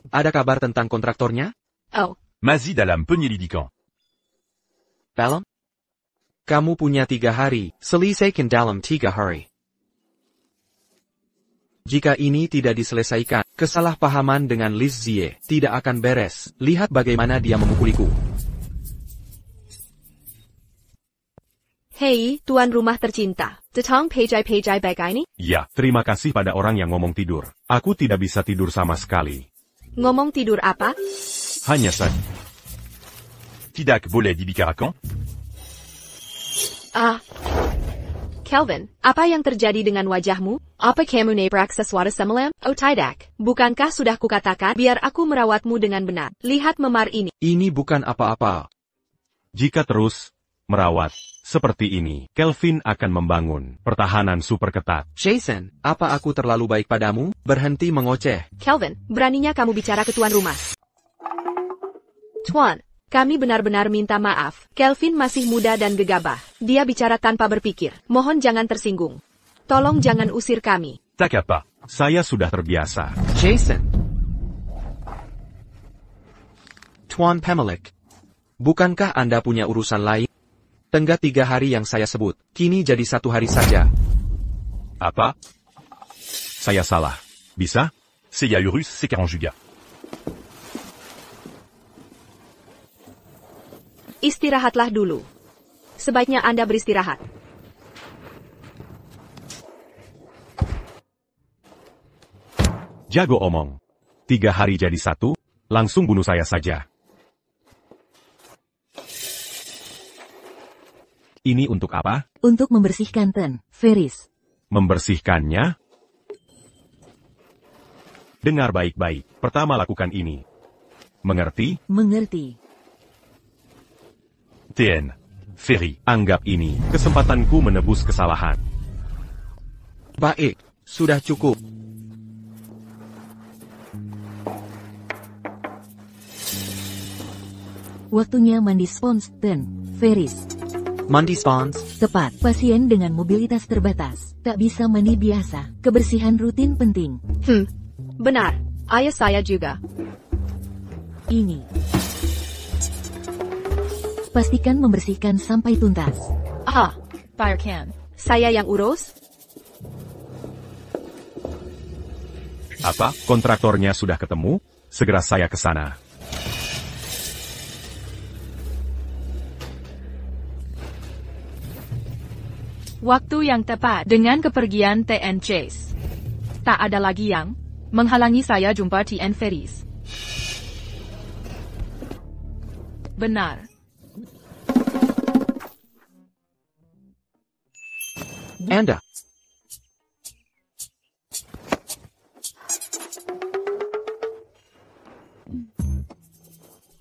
Ada kabar tentang kontraktornya? Oh, Mazid Alam penyelidikan. Dalam? Kamu punya 3 hari, selesaikan dalam 3 hari. Jika ini tidak diselesaikan, kesalahpahaman dengan Liz Zie tidak akan beres. Lihat bagaimana dia memukuliku. hei, tuan rumah tercinta. Datang pejai-pejai baik ini? Ya, terima kasih pada orang yang ngomong tidur. Aku tidak bisa tidur sama sekali. Ngomong tidur apa? Hanya saja. Tidak boleh dibicarakan? Kelvin, apa yang terjadi dengan wajahmu? Apa kamu nabrak sesuatu semalam? Oh tidak, bukankah sudah kukatakan biar aku merawatmu dengan benar? Lihat memar ini. Ini bukan apa-apa. Jika terus merawat seperti ini, Kelvin akan membangun pertahanan super ketat. Jason, apa aku terlalu baik padamu? Berhenti mengoceh. Kelvin, beraninya kamu bicara ke tuan rumah. Tuan, kami benar-benar minta maaf. Kelvin masih muda dan gegabah. Dia bicara tanpa berpikir. Mohon jangan tersinggung. Tolong jangan usir kami. Tak apa. Saya sudah terbiasa. Jason. Tuan Pemilik. Bukankah Anda punya urusan lain? Tenggat 3 hari yang saya sebut. Kini jadi 1 hari saja. Apa? Saya salah. Bisa? C'est Yaurus, c'est 40 gigas. Istirahatlah dulu. Sebaiknya Anda beristirahat. Jago omong. 3 hari jadi 1, langsung bunuh saya saja. Ini untuk apa? Untuk membersihkan Ten, Ferris. Membersihkannya? Dengar baik-baik. Pertama lakukan ini. Mengerti? Mengerti. TN. Ferry. Anggap ini kesempatanku menebus kesalahan. Baik, sudah cukup. Waktunya mandi spons, Ten, Ferris. Mandi spawns. Tepat, pasien dengan mobilitas terbatas. Tak bisa mandi biasa. Kebersihan rutin penting. Benar. Ayah saya juga. Ini. Pastikan membersihkan sampai tuntas. Fire can. Saya yang urus. Apa? Kontraktornya sudah ketemu? Segera saya ke sana. Waktu yang tepat dengan kepergian TN Chase. Tak ada lagi yang menghalangi saya jumpa TN Ferris. Benar. Anda.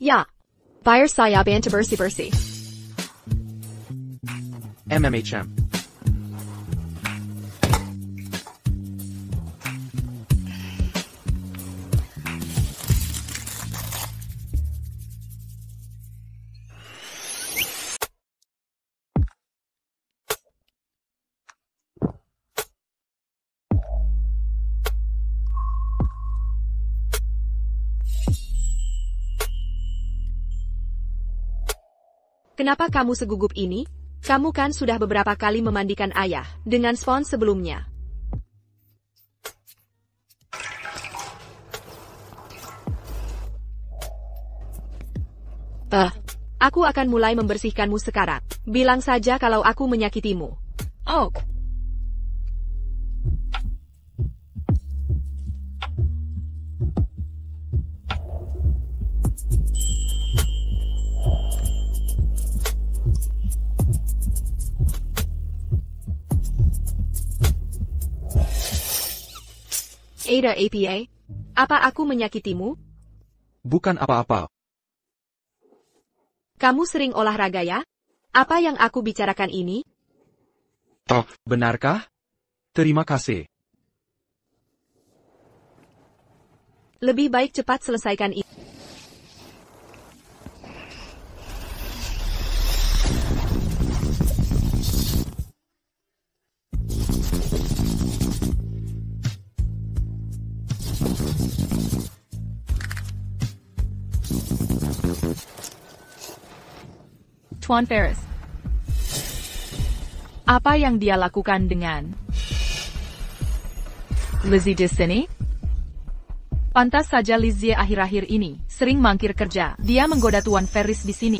Ya. Bayar saya bantu bersih-bersih. MMHM. Kenapa kamu segugup ini? Kamu kan sudah beberapa kali memandikan ayah dengan spawn sebelumnya. Aku akan mulai membersihkanmu sekarang. Bilang saja kalau aku menyakitimu. Oh. Ada APA? Apa aku menyakitimu? Bukan apa-apa. Kamu sering olahraga ya? Apa yang aku bicarakan ini? Toh, benarkah? Terima kasih. Lebih baik cepat selesaikan ini. Tuan Ferris. Apa yang dia lakukan dengan Lizzie di sini? Pantas saja Lizzie akhir-akhir ini sering mangkir kerja. Dia menggoda Tuan Ferris di sini.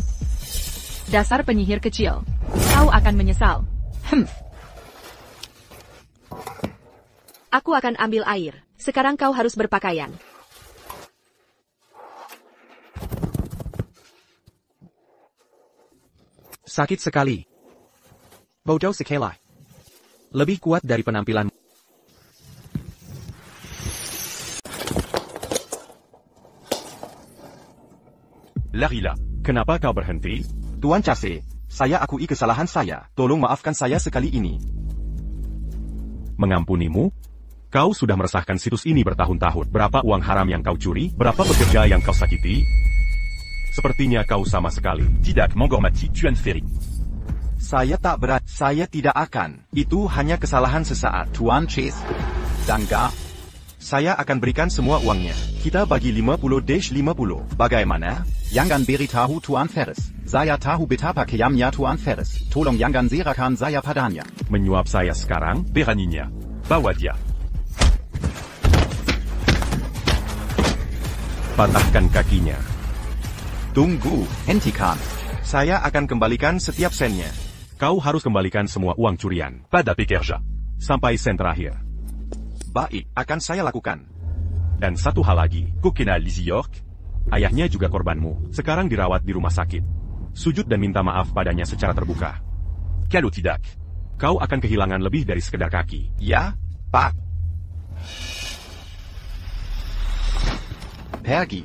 Dasar penyihir kecil. Kau akan menyesal. Aku akan ambil air. Sekarang kau harus berpakaian. Sakit sekali. Bodoh sekali. Lebih kuat dari penampilanmu. Larila, kenapa kau berhenti? Tuan Chase, saya akui kesalahan saya. Tolong maafkan saya sekali ini. Mengampunimu? Kau sudah meresahkan situs ini bertahun-tahun. Berapa uang haram yang kau curi? Berapa pekerja yang kau sakiti? Sepertinya kau sama sekali. Tidak menghormati Tuan Ferris. Saya tak berat. Saya tidak akan. Itu hanya kesalahan sesaat. Tuan Chase. Dangga. Saya akan berikan semua uangnya. Kita bagi 50-50. Bagaimana? Jangan beritahu Tuan Ferris. Saya tahu betapa kejamnya Tuan Ferris. Tolong jangan serahkan saya padanya. Menyuap saya sekarang? Beraninya. Bawa dia. Patahkan kakinya. Tunggu, hentikan. Saya akan kembalikan setiap sennya. Kau harus kembalikan semua uang curian. Pada pekerja. Sampai sen terakhir. Baik, akan saya lakukan. Dan satu hal lagi. Kau kenal Lizzie York? Ayahnya juga korbanmu. Sekarang dirawat di rumah sakit. Sujud dan minta maaf padanya secara terbuka. Kalau tidak, kau akan kehilangan lebih dari sekedar kaki. Ya, Pak. Pergi.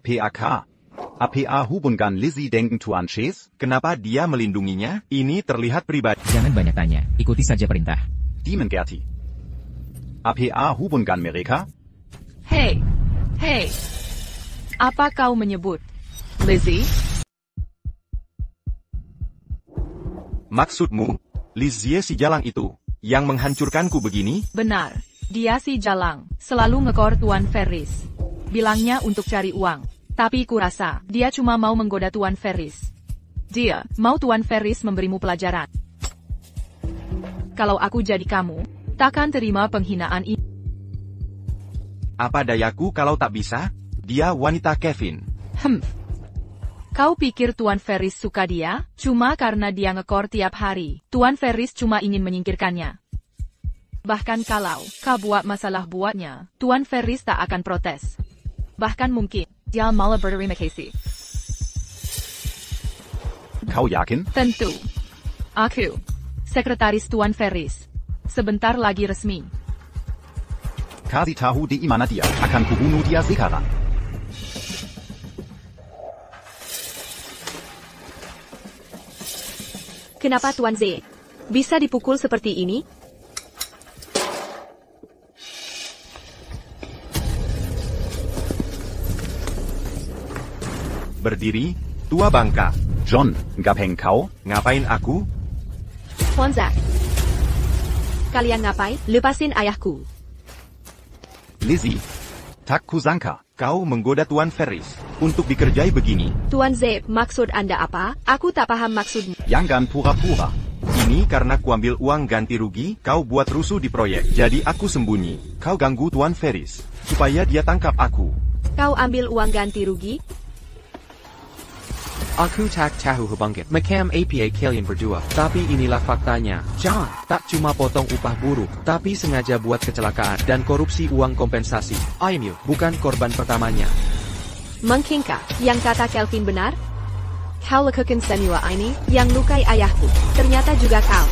PAK. APA hubungan Lizzie dengan Tuan Chase? Kenapa dia melindunginya? Ini terlihat pribadi. Jangan banyak tanya, ikuti saja perintah. Dimengerti. APA hubungan mereka? Hei. Apa kau menyebut Lizzie? Maksudmu, Lizzie si jalang itu, yang menghancurkanku begini? Benar. Dia si jalang, selalu ngekor Tuan Ferris. Bilangnya untuk cari uang. Tapi kurasa, dia cuma mau menggoda Tuan Ferris. Dia mau Tuan Ferris memberimu pelajaran. Kalau aku jadi kamu, takkan terima penghinaan ini. Apa dayaku kalau tak bisa? Dia wanita Kevin. Kau pikir Tuan Ferris suka dia? Cuma karena dia ngekor tiap hari. Tuan Ferris cuma ingin menyingkirkannya. Bahkan kalau kau buat masalah buatnya, Tuan Ferris tak akan protes. Bahkan mungkin, dia malah berterima kasih. Kau yakin? Tentu. Aku, sekretaris Tuan Ferris. Sebentar lagi resmi. Kasih tahu di mana dia, akan kubunuh dia sekarang. Kenapa Tuan Z bisa dipukul seperti ini? Berdiri, tua bangka. John, gapeng kau? Ngapain aku? Tuan Zack. Kalian ngapain? Lepasin ayahku. Lizzie. Tak kusangka. Kau menggoda Tuan Ferris untuk dikerjai begini. Tuan Z, maksud Anda apa? Aku tak paham maksudmu. Jangan pura-pura. Ini karena kuambil uang ganti rugi, kau buat rusuh di proyek. Jadi aku sembunyi. Kau ganggu Tuan Ferris, supaya dia tangkap aku. Kau ambil uang ganti rugi? Aku tak tahu hubungkan macam apa kalian berdua. Tapi inilah faktanya. John tak cuma potong upah buruh, tapi sengaja buat kecelakaan dan korupsi uang kompensasi. IMU bukan korban pertamanya. Mungkinkah yang kata Kelvin benar? Kau lakukan semua ini, yang lukai ayahku. Ternyata juga kau.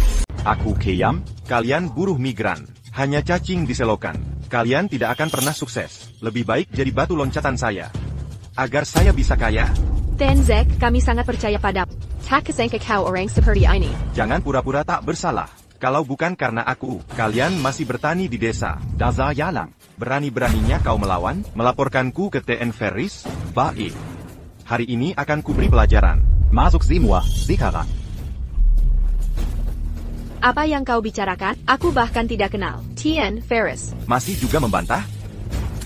Aku Keyam. Kalian buruh migran, hanya cacing di selokan. Kalian tidak akan pernah sukses. Lebih baik jadi batu loncatan saya. Agar saya bisa kaya. Tuan Zack, kami sangat percaya padamu. Tak kesangka kau orang seperti ini. Jangan pura-pura tak bersalah. Kalau bukan karena aku, kalian masih bertani di desa. Dasar jalang. Berani-beraninya kau melawan, melaporkanku ke TN Ferris? Baik. Hari ini akan kuberi pelajaran. Masuk semua, sekarang. Apa yang kau bicarakan? Aku bahkan tidak kenal. TN Ferris. Masih juga membantah?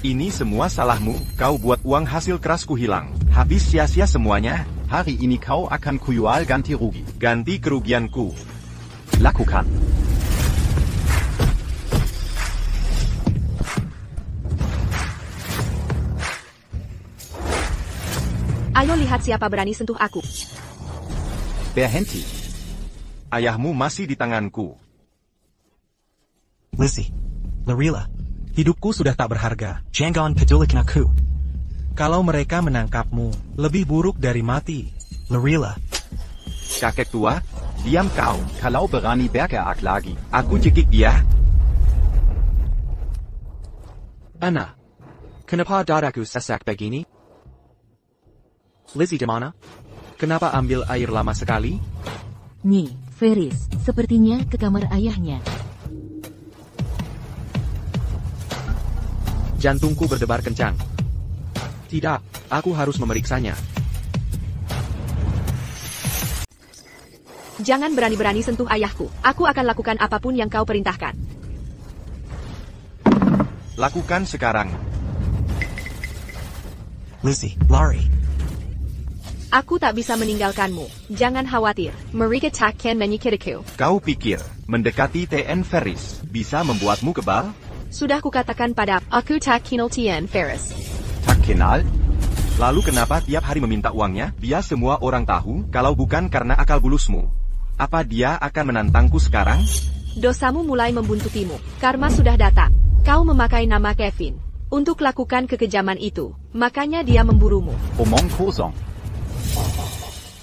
Ini semua salahmu, kau buat uang hasil kerasku hilang. Habis sia-sia semuanya. Hari ini kau akan kujual ganti rugi. Ganti kerugianku. Lakukan. Ayo lihat siapa berani sentuh aku. Berhenti. Ayahmu masih di tanganku. Lizzie. Lorilla. Hidupku sudah tak berharga. Jangan pedulikan aku. Kalau mereka menangkapmu, lebih buruk dari mati. Lorilla. Kakek tua, diam kau. Kalau berani bergerak lagi, aku cekik dia. Anna. Kenapa dadaku sesak begini? Lizzie di mana? Kenapa ambil air lama sekali? Nih, Ferris, sepertinya ke kamar ayahnya. Jantungku berdebar kencang. Tidak, aku harus memeriksanya. Jangan berani-berani sentuh ayahku. Aku akan lakukan apapun yang kau perintahkan. Lakukan sekarang. Lizzie, lari. Aku tak bisa meninggalkanmu. Jangan khawatir. Mereka takkan menyikiriku. Kau pikir, mendekati TN Ferris bisa membuatmu kebal? Sudah kukatakan pada aku tak kenal TN Ferris. tak kenal? Lalu kenapa tiap hari meminta uangnya? Biar semua orang tahu, kalau bukan karena akal bulusmu. Apa dia akan menantangku sekarang? Dosamu mulai membuntutimu. Karma sudah datang. Kau memakai nama Kevin untuk lakukan kekejaman itu. Makanya dia memburumu. Omong kosong.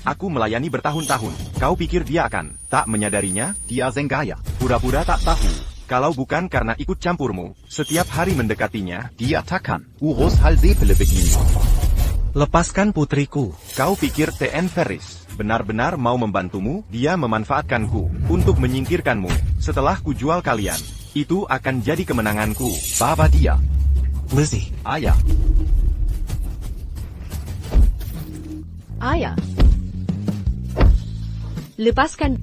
Aku melayani bertahun-tahun. Kau pikir dia akan tak menyadarinya? Dia sengaja. Pura-pura tak tahu. Kalau bukan karena ikut campurmu, setiap hari mendekatinya, dia takkan urus hal sepele begini. Lepaskan putriku. Kau pikir TN Ferris benar-benar mau membantumu? Dia memanfaatkanku untuk menyingkirkanmu. Setelah kujual kalian, itu akan jadi kemenanganku. Bawa dia. Lizzie. Ayah. Ayah. Lepaskan.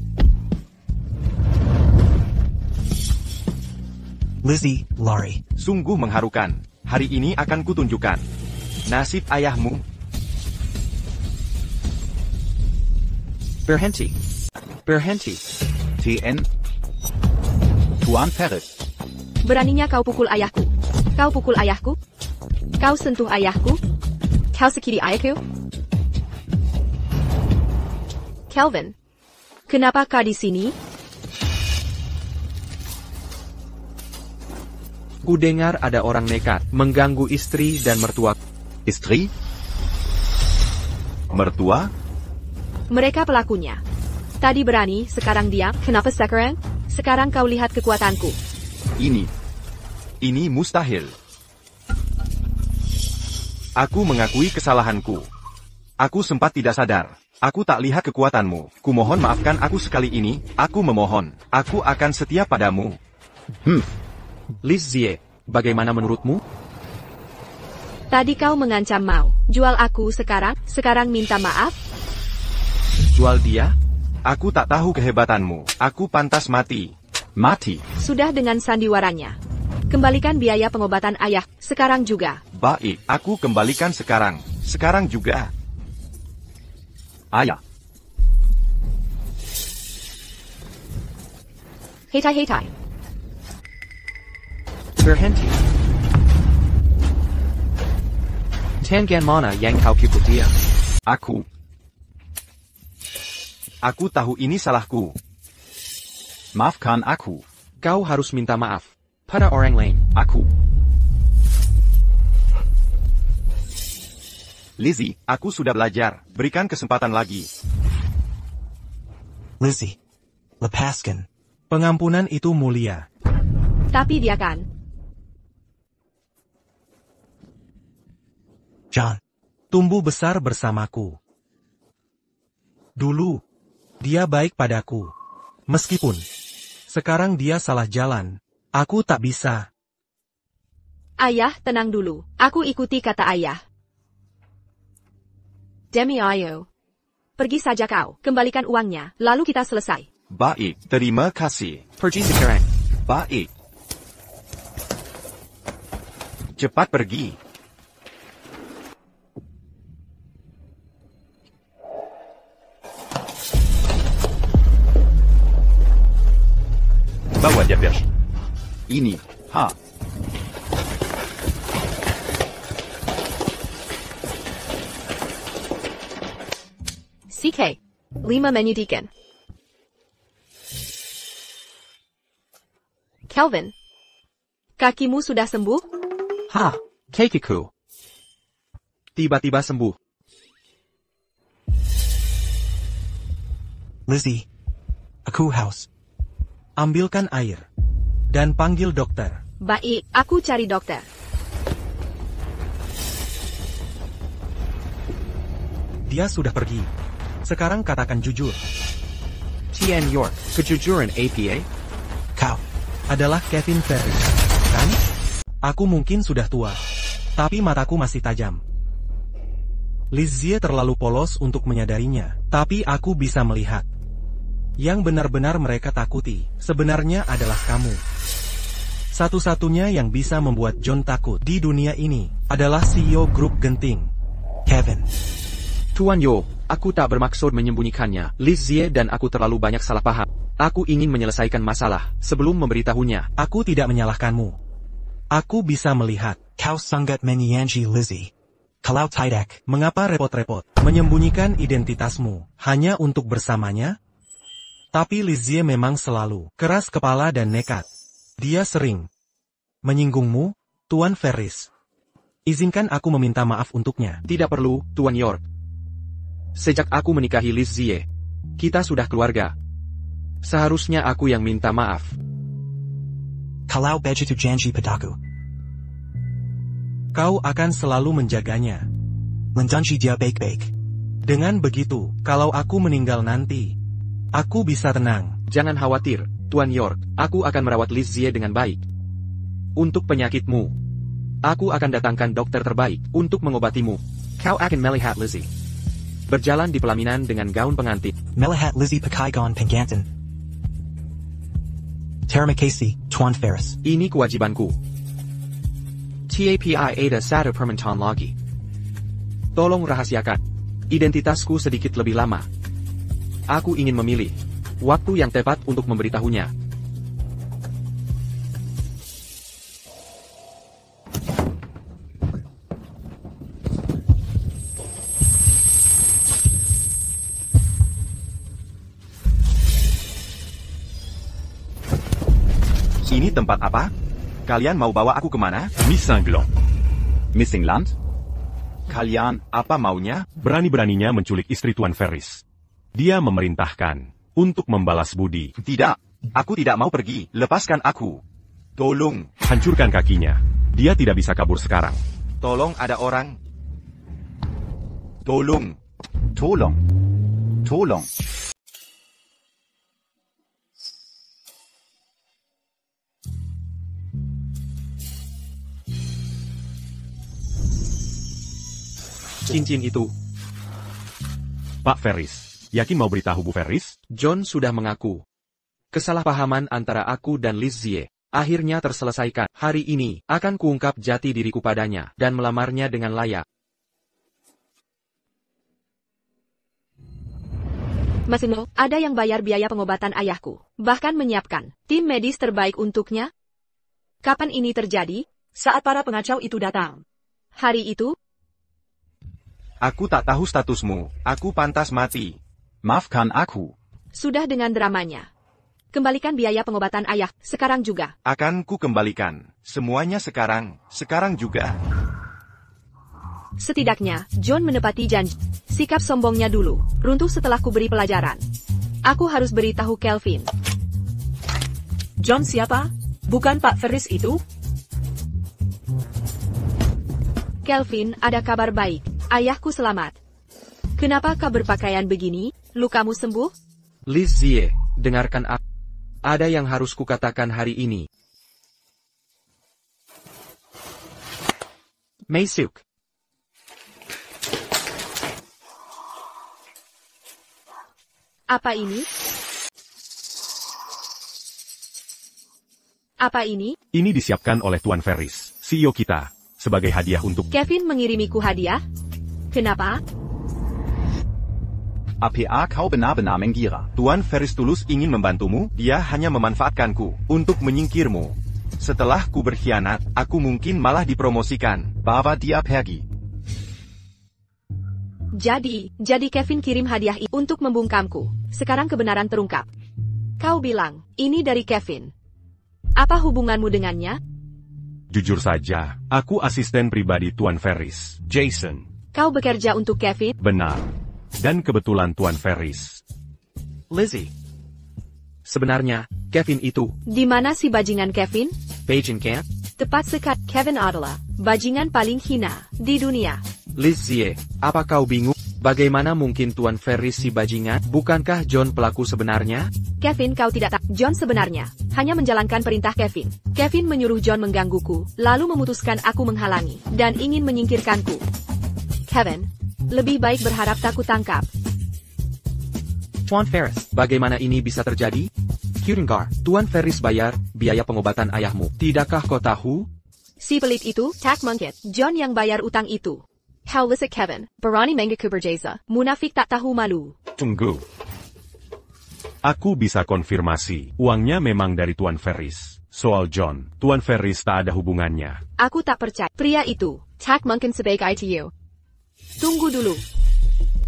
Lizzie, Laurie. Sungguh mengharukan. Hari ini akan kutunjukkan nasib ayahmu. Berhenti. Berhenti. TN. Tuan Ferris. Beraninya kau pukul ayahku. Kau pukul ayahku? Kau sentuh ayahku? Kau sakiti ayahku? Kelvin. Kenapa kau di sini? Ku dengar ada orang nekat mengganggu istri dan mertua. Istri? Mertua? Mereka pelakunya. Tadi berani, sekarang diam. Kenapa sekarang? Sekarang kau lihat kekuatanku. Ini mustahil. Aku mengakui kesalahanku. Aku sempat tidak sadar. Aku tak lihat kekuatanmu. Kumohon maafkan aku sekali ini. Aku memohon. Aku akan setia padamu. Lizzie, bagaimana menurutmu? Tadi kau mengancam mau jual aku sekarang minta maaf? Jual dia? Aku tak tahu kehebatanmu. Aku pantas mati. Mati. Sudah dengan sandiwaranya. Kembalikan biaya pengobatan ayah, sekarang juga. Baik, aku kembalikan sekarang. Sekarang juga. Ayah. Hetai. Berhenti. Tangan mana yang kau pukul dia? Aku tahu ini salahku. Maafkan aku. Kau harus minta maaf pada orang lain. Lizzie, aku sudah belajar. Berikan kesempatan lagi. Lizzie, lepaskan. Pengampunan itu mulia. Tapi dia kan. John, tumbuh besar bersamaku. Dulu, dia baik padaku. Meskipun sekarang dia salah jalan, aku tak bisa. Ayah, tenang dulu. Aku ikuti kata ayah. Demi Ayo. Pergi saja kau. Kembalikan uangnya, lalu kita selesai. Baik, terima kasih. Pergi sekarang. Baik. Cepat pergi. Bawa dia pergi. Ini. CK. 5 menyedihkan. Kelvin. Kakimu sudah sembuh? Kekiku. Tiba-tiba sembuh. Lizzie, aku haus. Ambilkan air. Dan panggil dokter. Baik, aku cari dokter. Dia sudah pergi. Sekarang katakan jujur. TN York, kejujuran APA? Kau adalah Kevin Ferris, kan? Aku mungkin sudah tua, tapi mataku masih tajam. Lizzie terlalu polos untuk menyadarinya, tapi aku bisa melihat. Yang benar-benar mereka takuti, sebenarnya adalah kamu. Satu-satunya yang bisa membuat John takut di dunia ini, adalah CEO grup genting, Kevin. Tuan Yo, aku tak bermaksud menyembunyikannya. Lizzie dan aku terlalu banyak salah paham. Aku ingin menyelesaikan masalah, sebelum memberitahunya. Aku tidak menyalahkanmu. Aku bisa melihat. Kau sangat menyayangi Lizzie. Kalau tidak, mengapa repot-repot menyembunyikan identitasmu, hanya untuk bersamanya? Tapi Lizzie memang selalu keras kepala dan nekat. Dia sering menyinggungmu, Tuan Ferris. Izinkan aku meminta maaf untuknya. Tidak perlu, Tuan York. Sejak aku menikahi Lizzie, kita sudah keluarga. Seharusnya aku yang minta maaf. Kalau begitu janji padaku, kau akan selalu menjaganya. Menjanji dia baik-baik. Dengan begitu, kalau aku meninggal nanti, aku bisa tenang. Jangan khawatir, Tuan York. Aku akan merawat Lizzie dengan baik. Untuk penyakitmu, aku akan datangkan dokter terbaik untuk mengobatimu. Kau akan melihat Lizzie. berjalan di pelaminan dengan gaun pengantin. Melahat Lizzie Pakaigon Pengantin. Terima kasih, Tuan Ferris. Ini kewajibanku. TAPI ada satu permintaan lagi. Tolong rahasiakan identitasku sedikit lebih lama. Aku ingin memilih waktu yang tepat untuk memberitahunya. Ini tempat apa? Kalian mau bawa aku kemana? Mi-Cinglant. Missing Land? Kalian, Apa maunya? Berani-beraninya menculik istri Tuan Ferris. Dia memerintahkan untuk membalas budi. Tidak. Aku tidak mau pergi. Lepaskan aku. Tolong. Hancurkan kakinya. Dia tidak bisa kabur sekarang. Tolong ada orang. Tolong. Tolong. Tolong. Cincin itu. Pak Ferris, yakin mau beritahu Bu Ferris? John sudah mengaku. Kesalahpahaman antara aku dan Lizzie akhirnya terselesaikan. Hari ini akan kuungkap jati diriku padanya dan melamarnya dengan layak. Masino, ada yang bayar biaya pengobatan ayahku, bahkan menyiapkan tim medis terbaik untuknya. Kapan ini terjadi? Saat para pengacau itu datang. Hari itu? Aku tak tahu statusmu. Aku pantas mati. Maafkan aku. Sudah dengan dramanya. Kembalikan biaya pengobatan ayah, sekarang juga. Akan ku kembalikan. Semuanya sekarang. Sekarang juga. Setidaknya, John menepati janji. Sikap sombongnya dulu, runtuh setelah ku beri pelajaran. Aku harus beritahu Kelvin. John siapa? Bukan Pak Ferris itu? Kelvin, ada kabar baik. Ayahku selamat. Kenapa kau berpakaian begini? Lukamu sembuh? Lizzie, dengarkan aku. Ada yang harus kukatakan hari ini. Masuk. Apa ini? Apa ini? Ini disiapkan oleh Tuan Ferris, CEO kita, sebagai hadiah untuk... Kevin mengirimiku hadiah? Kenapa? APA kau benar-benar mengira. Tuan Ferris tulus ingin membantumu, dia hanya memanfaatkanku untuk menyingkirmu. Setelah ku berkhianat, aku mungkin malah dipromosikan. Bawa dia pergi. Jadi Kevin kirim hadiah itu untuk membungkamku. Sekarang kebenaran terungkap. Kau bilang, ini dari Kevin. Apa hubunganmu dengannya? Jujur saja, aku asisten pribadi Tuan Ferris, Jason. Kau bekerja untuk Kevin? Benar. Dan kebetulan Tuan Ferris. Lizzie. Sebenarnya, Kevin itu. Di mana si bajingan Kevin? Beijing Camp? Tepat sekali, Kevin adalah bajingan paling hina di dunia. Lizzie, apa kau bingung? Bagaimana mungkin Tuan Ferris si bajingan? Bukankah John pelaku sebenarnya? Kevin, kau tidak tahu. John sebenarnya hanya menjalankan perintah Kevin. Kevin menyuruh John menggangguku, lalu memutuskan aku menghalangi, dan ingin menyingkirkanku. Kevin, lebih baik berharap tak kutangkap. Tuan Ferris, bagaimana ini bisa terjadi? Kudengar, Tuan Ferris bayar biaya pengobatan ayahmu. Tidakkah kau tahu? Si pelit itu, Tak Mungkit, John yang bayar utang itu. How lisit Kevin, berani mengaku berjasa, munafik tak tahu malu. Tunggu. Aku bisa konfirmasi, uangnya memang dari Tuan Ferris. Soal John, Tuan Ferris tak ada hubungannya. Aku tak percaya. Pria itu, Tak Mungkin sebagai ITU. Tunggu dulu.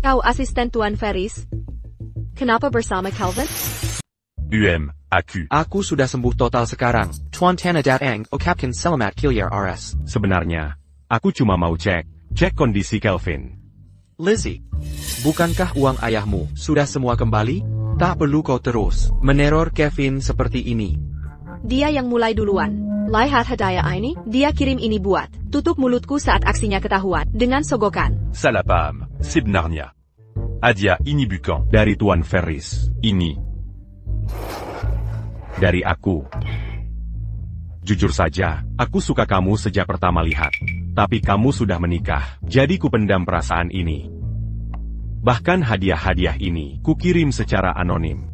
Kau asisten Tuan Ferris? Kenapa bersama Kelvin? Aku. Aku sudah sembuh total sekarang. Tuan Tana Datang, Okapkan Selamat Kilyar RS. Sebenarnya, aku cuma mau cek kondisi Kelvin. Lizzie, bukankah uang ayahmu sudah semua kembali? Tak perlu kau terus meneror Kevin seperti ini. Dia yang mulai duluan. Lihat hadiah ini, dia kirim ini buat tutup mulutku saat aksinya ketahuan dengan sogokan. Salapam, sebenarnya. Hadiah ini bukan dari Tuan Ferris. Ini dari aku. Jujur saja, aku suka kamu sejak pertama lihat. Tapi kamu sudah menikah, jadi ku pendam perasaan ini. Bahkan hadiah-hadiah ini kukirim secara anonim.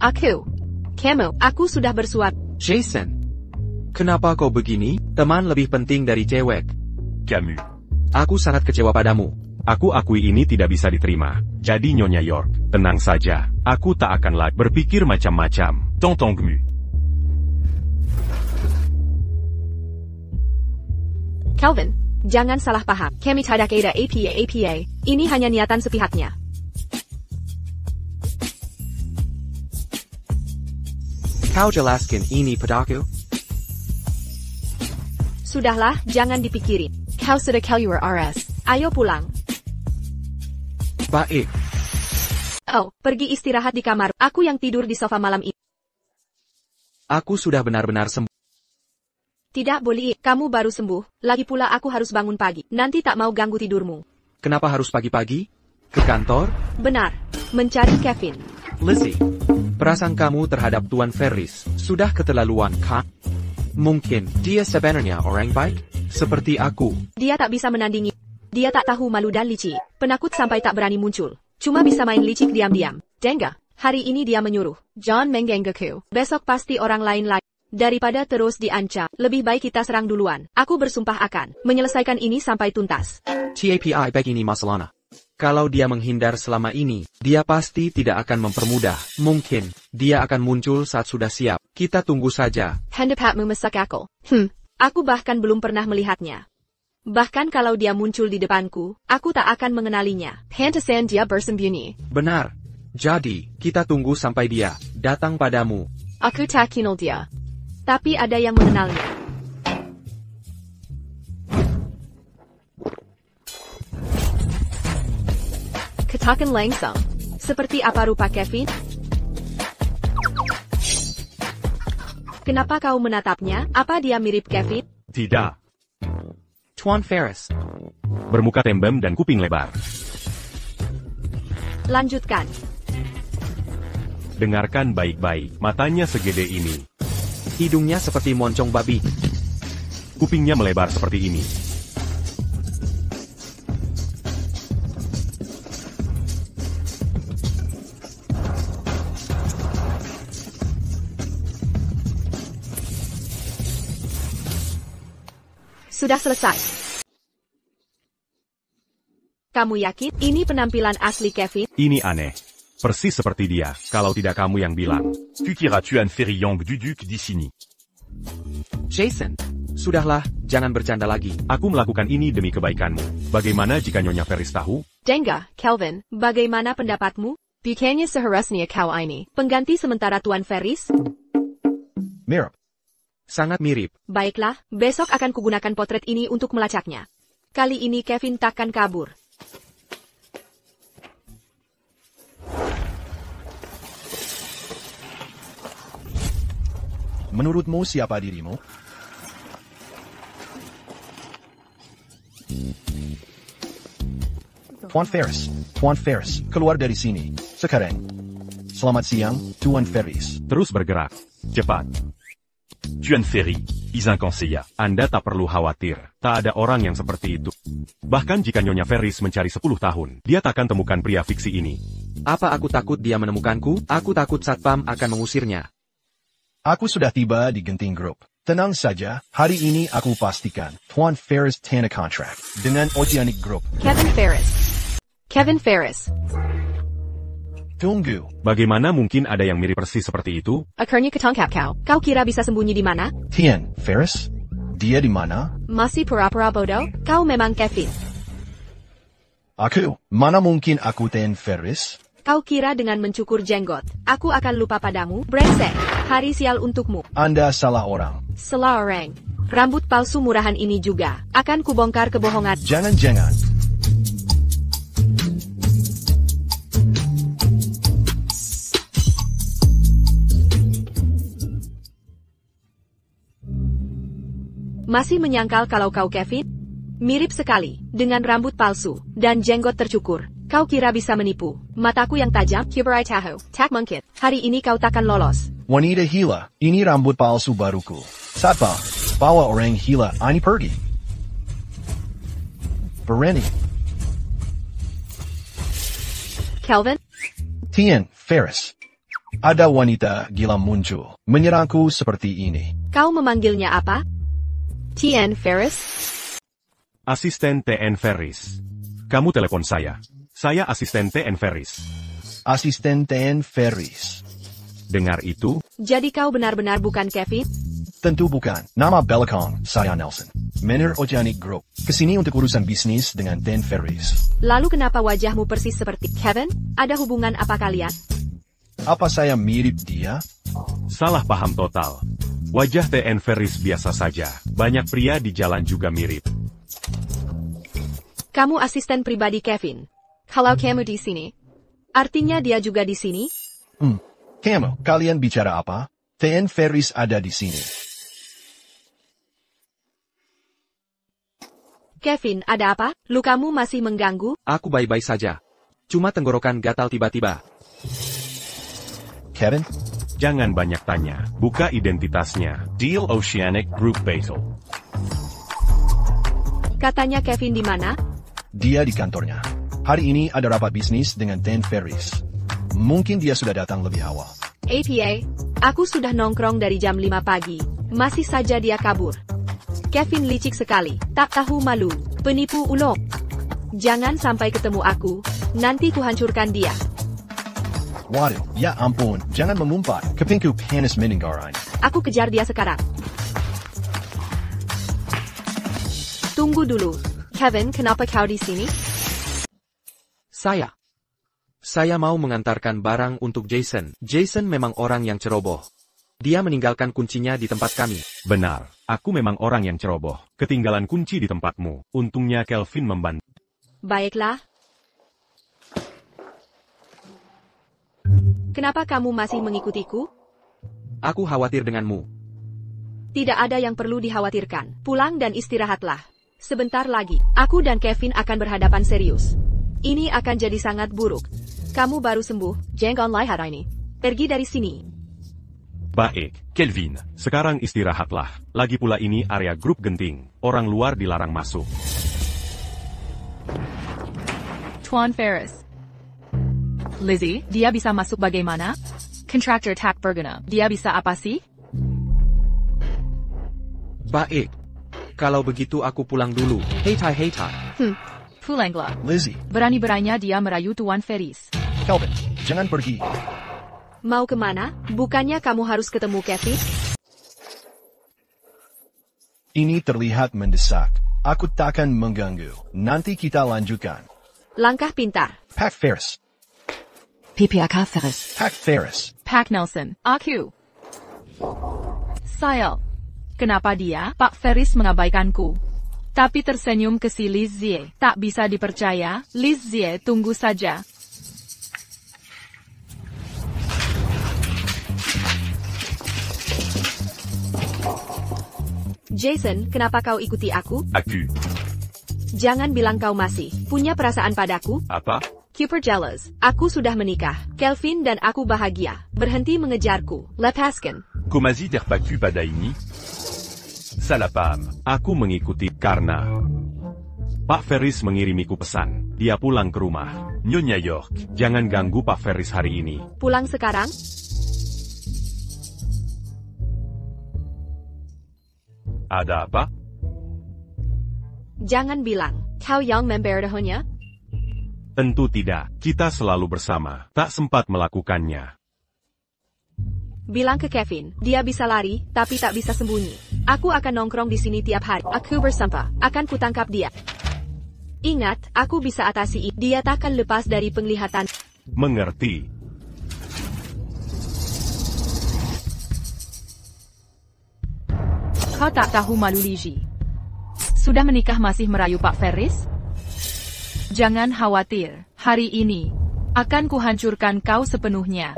Kamu sudah bersuap. Jason, kenapa kau begini? Teman lebih penting dari cewek. Camus. Aku sangat kecewa padamu. Aku akui ini tidak bisa diterima. Jadi Nyonya York, tenang saja. Aku tak akan lagi berpikir macam-macam. Tonton Gmu. Kelvin, jangan salah paham. Kami tidak ada apa. Ini hanya niatan sepihaknya. Kau jelaskan ini padaku. Sudahlah, jangan dipikirin. Kau sudah keluar RS. Ayo pulang. Baik. Oh, pergi istirahat di kamar. Aku yang tidur di sofa malam ini. Aku sudah benar-benar sembuh. Tidak boleh, kamu baru sembuh. Lagi pula aku harus bangun pagi. Nanti tak mau ganggu tidurmu. Kenapa harus pagi-pagi? Ke kantor? Benar, mencari Kevin. Lizzie, perasaan kamu terhadap Tuan Ferris sudah keterlaluan, kan? Mungkin dia sebenarnya orang baik, seperti aku. Dia tak bisa menandingi. Dia tak tahu malu dan licik. Penakut sampai tak berani muncul. Cuma bisa main licik diam-diam. Dengar, hari ini dia menyuruh John menggangguku. Besok pasti orang lain. Daripada terus diancam, lebih baik kita serang duluan. Aku bersumpah akan menyelesaikan ini sampai tuntas. TAPI baik ini masalahnya. Kalau dia menghindar selama ini, dia pasti tidak akan mempermudah. Mungkin, dia akan muncul saat sudah siap. Kita tunggu saja. Handapatmu mesak akal. Aku bahkan belum pernah melihatnya. Bahkan kalau dia muncul di depanku, aku tak akan mengenalinya. Pantesan dia bersembunyi. Benar. Jadi, kita tunggu sampai dia datang padamu. Aku tak kenal dia. Tapi ada yang mengenalnya. Katakan langsung. Seperti apa rupa Kevin? Kenapa kau menatapnya? Apa dia mirip Kevin? Tidak. Tuan Ferris. Bermuka tembem dan kuping lebar. Lanjutkan. Dengarkan baik-baik, matanya segede ini. Hidungnya seperti moncong babi. Kupingnya melebar seperti ini. Sudah selesai. Kamu yakin ini penampilan asli Kevin? Ini aneh. Persis seperti dia, kalau tidak kamu yang bilang. Tu kira Tuan Ferry Yang du Duc di sini. Jason, sudahlah, jangan bercanda lagi. Aku melakukan ini demi kebaikanmu. Bagaimana jika Nyonya Ferris tahu? Dengar, Kelvin, bagaimana pendapatmu? Bukannya seharusnya kau ini pengganti sementara Tuan Ferris? Mirip. Sangat mirip. Baiklah, besok akan kugunakan potret ini untuk melacaknya. Kali ini Kevin takkan kabur. Menurutmu siapa dirimu? Tuan Ferris, keluar dari sini, sekarang. Selamat siang, Tuan Ferris. Terus bergerak, cepat. Tuan Ferry, is inconseillable. Anda tak perlu khawatir, tak ada orang yang seperti itu. Bahkan jika Nyonya Ferris mencari 10 tahun, dia takkan temukan pria fiksi ini. Apa aku takut dia menemukanku? Aku takut Satpam akan mengusirnya. Aku sudah tiba di Genting Group. Tenang saja, hari ini aku pastikan Tuan Ferris tanda kontrak dengan Oceanic Group. Kevin Ferris. Tunggu. Bagaimana mungkin ada yang mirip persis seperti itu? Akhirnya ketangkap kau. Kau kira bisa sembunyi di mana? Tuan Ferris? Dia di mana? Masih pura-pura bodoh? Kau memang Kevin. Mana mungkin aku Tuan Ferris? Kau kira dengan mencukur jenggot, aku akan lupa padamu? Brengsek, hari sial untukmu. Anda salah orang. Salah orang. Rambut palsu murahan ini juga, akan kubongkar kebohongan. Jangan. Masih menyangkal kalau kau Kevin? Mirip sekali, dengan rambut palsu, dan jenggot tercukur. Kau kira bisa menipu? Mataku yang tajam, Kuberai Tahu, tak mungkin. Hari ini kau takkan lolos. Wanita hila, ini rambut palsu baruku. Satpam, bawa orang hila ini pergi. Berani. Kelvin? Tien Ferris. Ada wanita gila muncul, menyerangku seperti ini. Kau memanggilnya apa? Tien Ferris? Asisten TN Ferris. Kamu telepon saya. Saya asisten TN Ferris. Asisten TN Ferris. Dengar itu? Jadi kau benar-benar bukan Kevin? Tentu bukan. Nama belakang saya Nelson. Manager Oceanic Group. Kesini untuk urusan bisnis dengan TN Ferris. Lalu kenapa wajahmu persis seperti Kevin? Ada hubungan apa kalian? Apa saya mirip dia? Salah paham total. Wajah TN Ferris biasa saja. Banyak pria di jalan juga mirip. Kamu asisten pribadi Kevin. Kalau kamu di sini, artinya dia juga di sini? Kamu, kalian bicara apa? TN Ferris ada di sini. Kevin, ada apa? Lukamu masih mengganggu? Aku baik-baik saja. Cuma tenggorokan gatal tiba-tiba. Kevin? Jangan banyak tanya. Buka identitasnya. Deal Oceanic Group Battle. Katanya Kevin di mana? Dia di kantornya. Hari ini ada rapat bisnis dengan TN Ferris. Mungkin dia sudah datang lebih awal. APA, aku sudah nongkrong dari jam 5 pagi. Masih saja dia kabur. Kevin licik sekali, tak tahu malu, penipu ulung. Jangan sampai ketemu aku, nanti kuhancurkan dia. Waduh, ya ampun, jangan mengumpat. Kepingku panas mendengarnya. Aku kejar dia sekarang. Tunggu dulu. Kevin, kenapa kau di sini? Saya mau mengantarkan barang untuk Jason. Jason memang orang yang ceroboh. Dia meninggalkan kuncinya di tempat kami. Benar, aku memang orang yang ceroboh. Ketinggalan kunci di tempatmu. Untungnya Kelvin membantu. Baiklah. Kenapa kamu masih mengikutiku? Aku khawatir denganmu. Tidak ada yang perlu dikhawatirkan. Pulang dan istirahatlah. Sebentar lagi, aku dan Kevin akan berhadapan serius. Ini akan jadi sangat buruk. Kamu baru sembuh, jangan lihat ini. Pergi dari sini. Baik, Kelvin. Sekarang istirahatlah. Lagi pula ini area grup genting. Orang luar dilarang masuk. Tuan Ferris. Lizzie, dia bisa masuk bagaimana? Contractor Tak Berguna, dia bisa apa sih? Baik. Kalau begitu aku pulang dulu. Hei tai. Pulanglah. Lizzie. Berani-beraninya dia merayu Tuan Ferris. Kelvin, jangan pergi. Mau kemana? Bukannya kamu harus ketemu Kevin? Ini terlihat mendesak. Aku takkan mengganggu. Nanti kita lanjutkan. Langkah pintar. Pak Ferris. PPAK Ferris. Pak Ferris. Pak Nelson, aku. Sayang. Kenapa dia, Pak Ferris mengabaikanku? Tapi tersenyum ke si Lizzie. Tak bisa dipercaya, Lizzie tunggu saja. Jason, kenapa kau ikuti aku? Aku. Jangan bilang kau masih punya perasaan padaku. Apa? Super jealous. Aku sudah menikah. Kelvin dan aku bahagia. Berhenti mengejarku. Lepaskan. Komazi terpaku pada ini? Salah paham. Aku mengikuti karena Pak Ferris mengirimiku pesan. Dia pulang ke rumah. Nyonya York. Jangan ganggu Pak Ferris hari ini. Pulang sekarang? Ada apa? Jangan bilang, kau yang memberitahunya? Tentu tidak. Kita selalu bersama. Tak sempat melakukannya. Bilang ke Kevin, dia bisa lari, tapi tak bisa sembunyi. Aku akan nongkrong di sini tiap hari. Aku bersumpah, akan kutangkap dia. Ingat, aku bisa atasi. Dia takkan lepas dari penglihatan. Mengerti. Kau tak tahu malu Lizzie. Sudah menikah masih merayu Pak Ferris? Jangan khawatir, hari ini akan kuhancurkan kau sepenuhnya.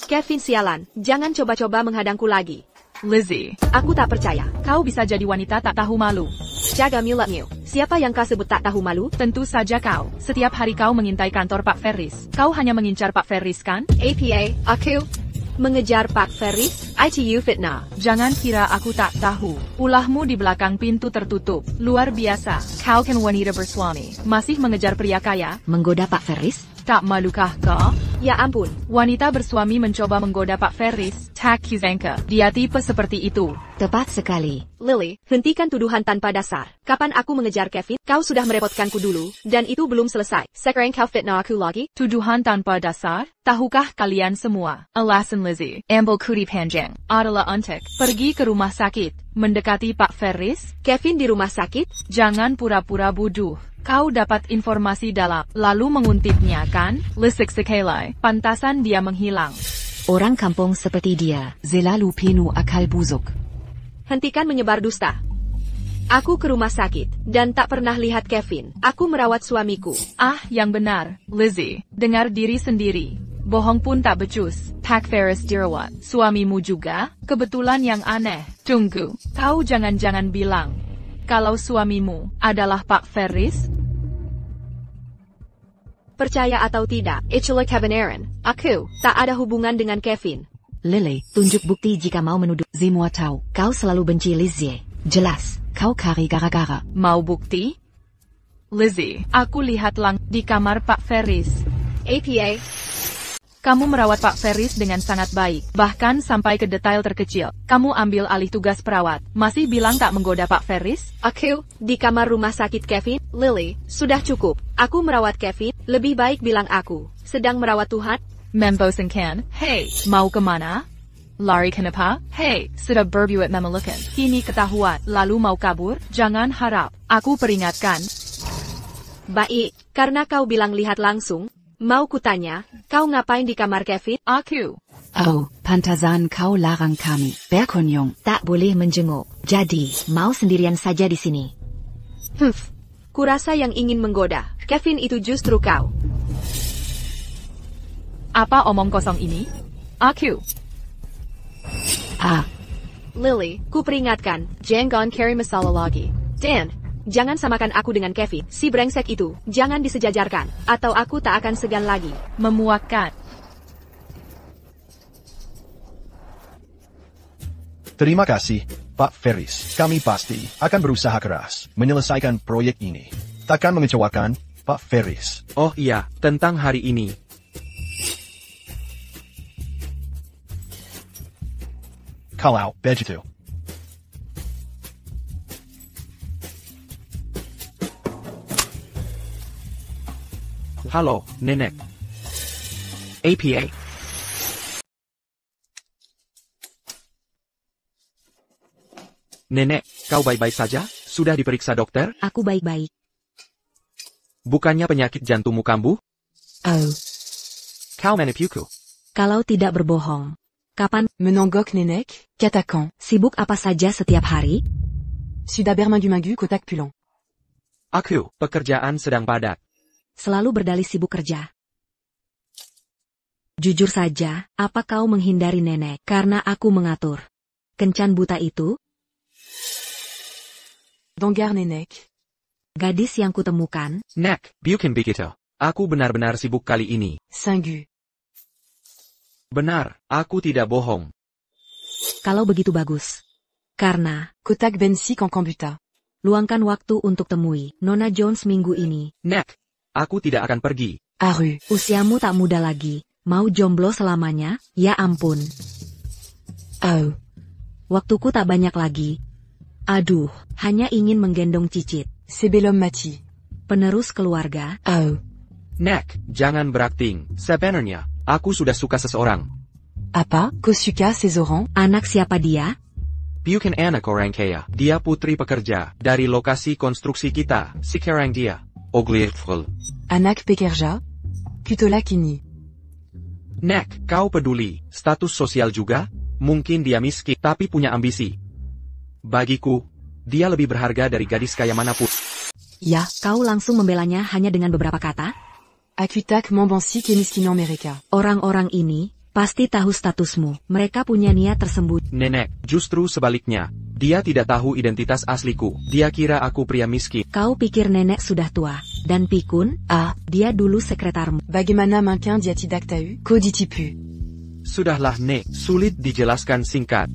Kevin sialan, jangan coba-coba menghadangku lagi. Lizzie, aku tak percaya. Kau bisa jadi wanita tak tahu malu. Jaga mulutmu. Siapa yang kau sebut tak tahu malu? Tentu saja kau. Setiap hari kau mengintai kantor Pak Ferris. Kau hanya mengincar Pak Ferris kan? APA, aku. Mengejar Pak Ferris, ITU fitnah. Jangan kira aku tak tahu. Ulahmu di belakang pintu tertutup. Luar biasa. Kau kan wanita bersuami. Masih mengejar pria kaya? Menggoda Pak Ferris? Tak malukah kau? Ya ampun. Wanita bersuami mencoba menggoda Pak Ferris. Tak kusangka. Dia tipe seperti itu. Tepat sekali. Lily, hentikan tuduhan tanpa dasar. Kapan aku mengejar Kevin? Kau sudah merepotkanku dulu, dan itu belum selesai. Sekarang kau fitnah aku lagi? Tuduhan tanpa dasar? Tahukah kalian semua? Alasan Lizzie, ambil kuri panjang, adalah untuk pergi ke rumah sakit, mendekati Pak Ferris? Kevin di rumah sakit? Jangan pura-pura bodoh. Kau dapat informasi dalam, lalu menguntipnya kan? Lisik sekali, pantasan dia menghilang. Orang kampung seperti dia, selalu penuh akal busuk. Hentikan menyebar dusta. Aku ke rumah sakit, dan tak pernah lihat Kevin. Aku merawat suamiku. Ah, yang benar, Lizzie. Dengar diri sendiri. Bohong pun tak becus. Pak Ferris dirawat. Suamimu juga? Kebetulan yang aneh. Tunggu, kau jangan-jangan bilang kalau suamimu adalah Pak Ferris? Percaya atau tidak, itulah kebenaran. Aku tak ada hubungan dengan Kevin. Lily, tunjuk bukti jika mau menuduh. Semua tahu, kau selalu benci Lizzie. Jelas, kau kari gara-gara. Mau bukti? Lizzie, aku lihat di kamar Pak Ferris. APA. Kamu merawat Pak Ferris dengan sangat baik, bahkan sampai ke detail terkecil. Kamu ambil alih tugas perawat, masih bilang tak menggoda Pak Ferris? Aku, di kamar rumah sakit Kevin. Lily, sudah cukup. Aku merawat Kevin, lebih baik bilang aku sedang merawat Tuhan. Membosankan. Hey, mau kemana? Lari kenapa? Hey, sudah berbuat memalukan. Kini ketahuan, lalu mau kabur? Jangan harap. Aku peringatkan. Baik, karena kau bilang lihat langsung. Mau kutanya, kau ngapain di kamar Kevin? Aku. Oh, pantasan kau larang kami. Berkunjung. Tak boleh menjenguk. Jadi, mau sendirian saja di sini. Kurasa yang ingin menggoda Kevin itu justru kau. Apa omong kosong ini? Aku. Lily, ku peringatkan, jangan carry masalah lagi. Dan, jangan samakan aku dengan Kevin, si brengsek itu. Jangan disejajarkan, atau aku tak akan segan lagi. Memuakkan. Terima kasih, Pak Ferris. Kami pasti akan berusaha keras menyelesaikan proyek ini. Takkan mengecewakan, Pak Ferris. Oh iya, tentang hari ini. Kalau begitu. Halo, Nenek. APA. Nenek, kau baik-baik saja? Sudah diperiksa dokter? Aku baik-baik. Bukannya penyakit jantungmu kambuh? Oh. Kau menipuku. Kalau tidak berbohong. Kapan? Menonggok Nenek, katakan. Sibuk apa saja setiap hari? Sudaber Mangu-Mangu kotak pulang. Aku, pekerjaan sedang padat. Selalu berdalih sibuk kerja. Jujur saja, apa kau menghindari Nenek karena aku mengatur? Kencan buta itu? Donggar Nenek. Gadis yang kutemukan? Nek, bukan begitu. Aku benar-benar sibuk kali ini. Sanggu. Benar, aku tidak bohong. Kalau begitu bagus. Karena, kotak bensi kombuta. Luangkan waktu untuk temui Nona Jones minggu ini. Nek, aku tidak akan pergi. Aru. Usiamu tak muda lagi. Mau jomblo selamanya? Ya ampun. Oh. Waktuku tak banyak lagi. Aduh, hanya ingin menggendong cicit. Sebelum mati. Penerus keluarga. Oh. Nek, jangan berakting. Sebenarnya, aku sudah suka seseorang. Apa? Kau suka seseorang? Anak siapa dia? Bukan anak orang kaya. Dia putri pekerja dari lokasi konstruksi kita. Sekarang dia Oglieful. Anak pekerja? Kutolak ini. Nek, kau peduli status sosial juga? Mungkin dia miskin tapi punya ambisi. Bagiku, dia lebih berharga dari gadis kaya manapun. Ya, kau langsung membelanya hanya dengan beberapa kata? Aku tak membenci kemiskinan mereka. Orang-orang ini pasti tahu statusmu. Mereka punya niat tersembunyi. Nenek, justru sebaliknya. Dia tidak tahu identitas asliku. Dia kira aku pria miskin. Kau pikir nenek sudah tua. Dan pikun? Dia dulu sekretarmu. Bagaimana mungkin dia tidak tahu? Kau ditipu. Sudahlah, Nek. Sulit dijelaskan singkat.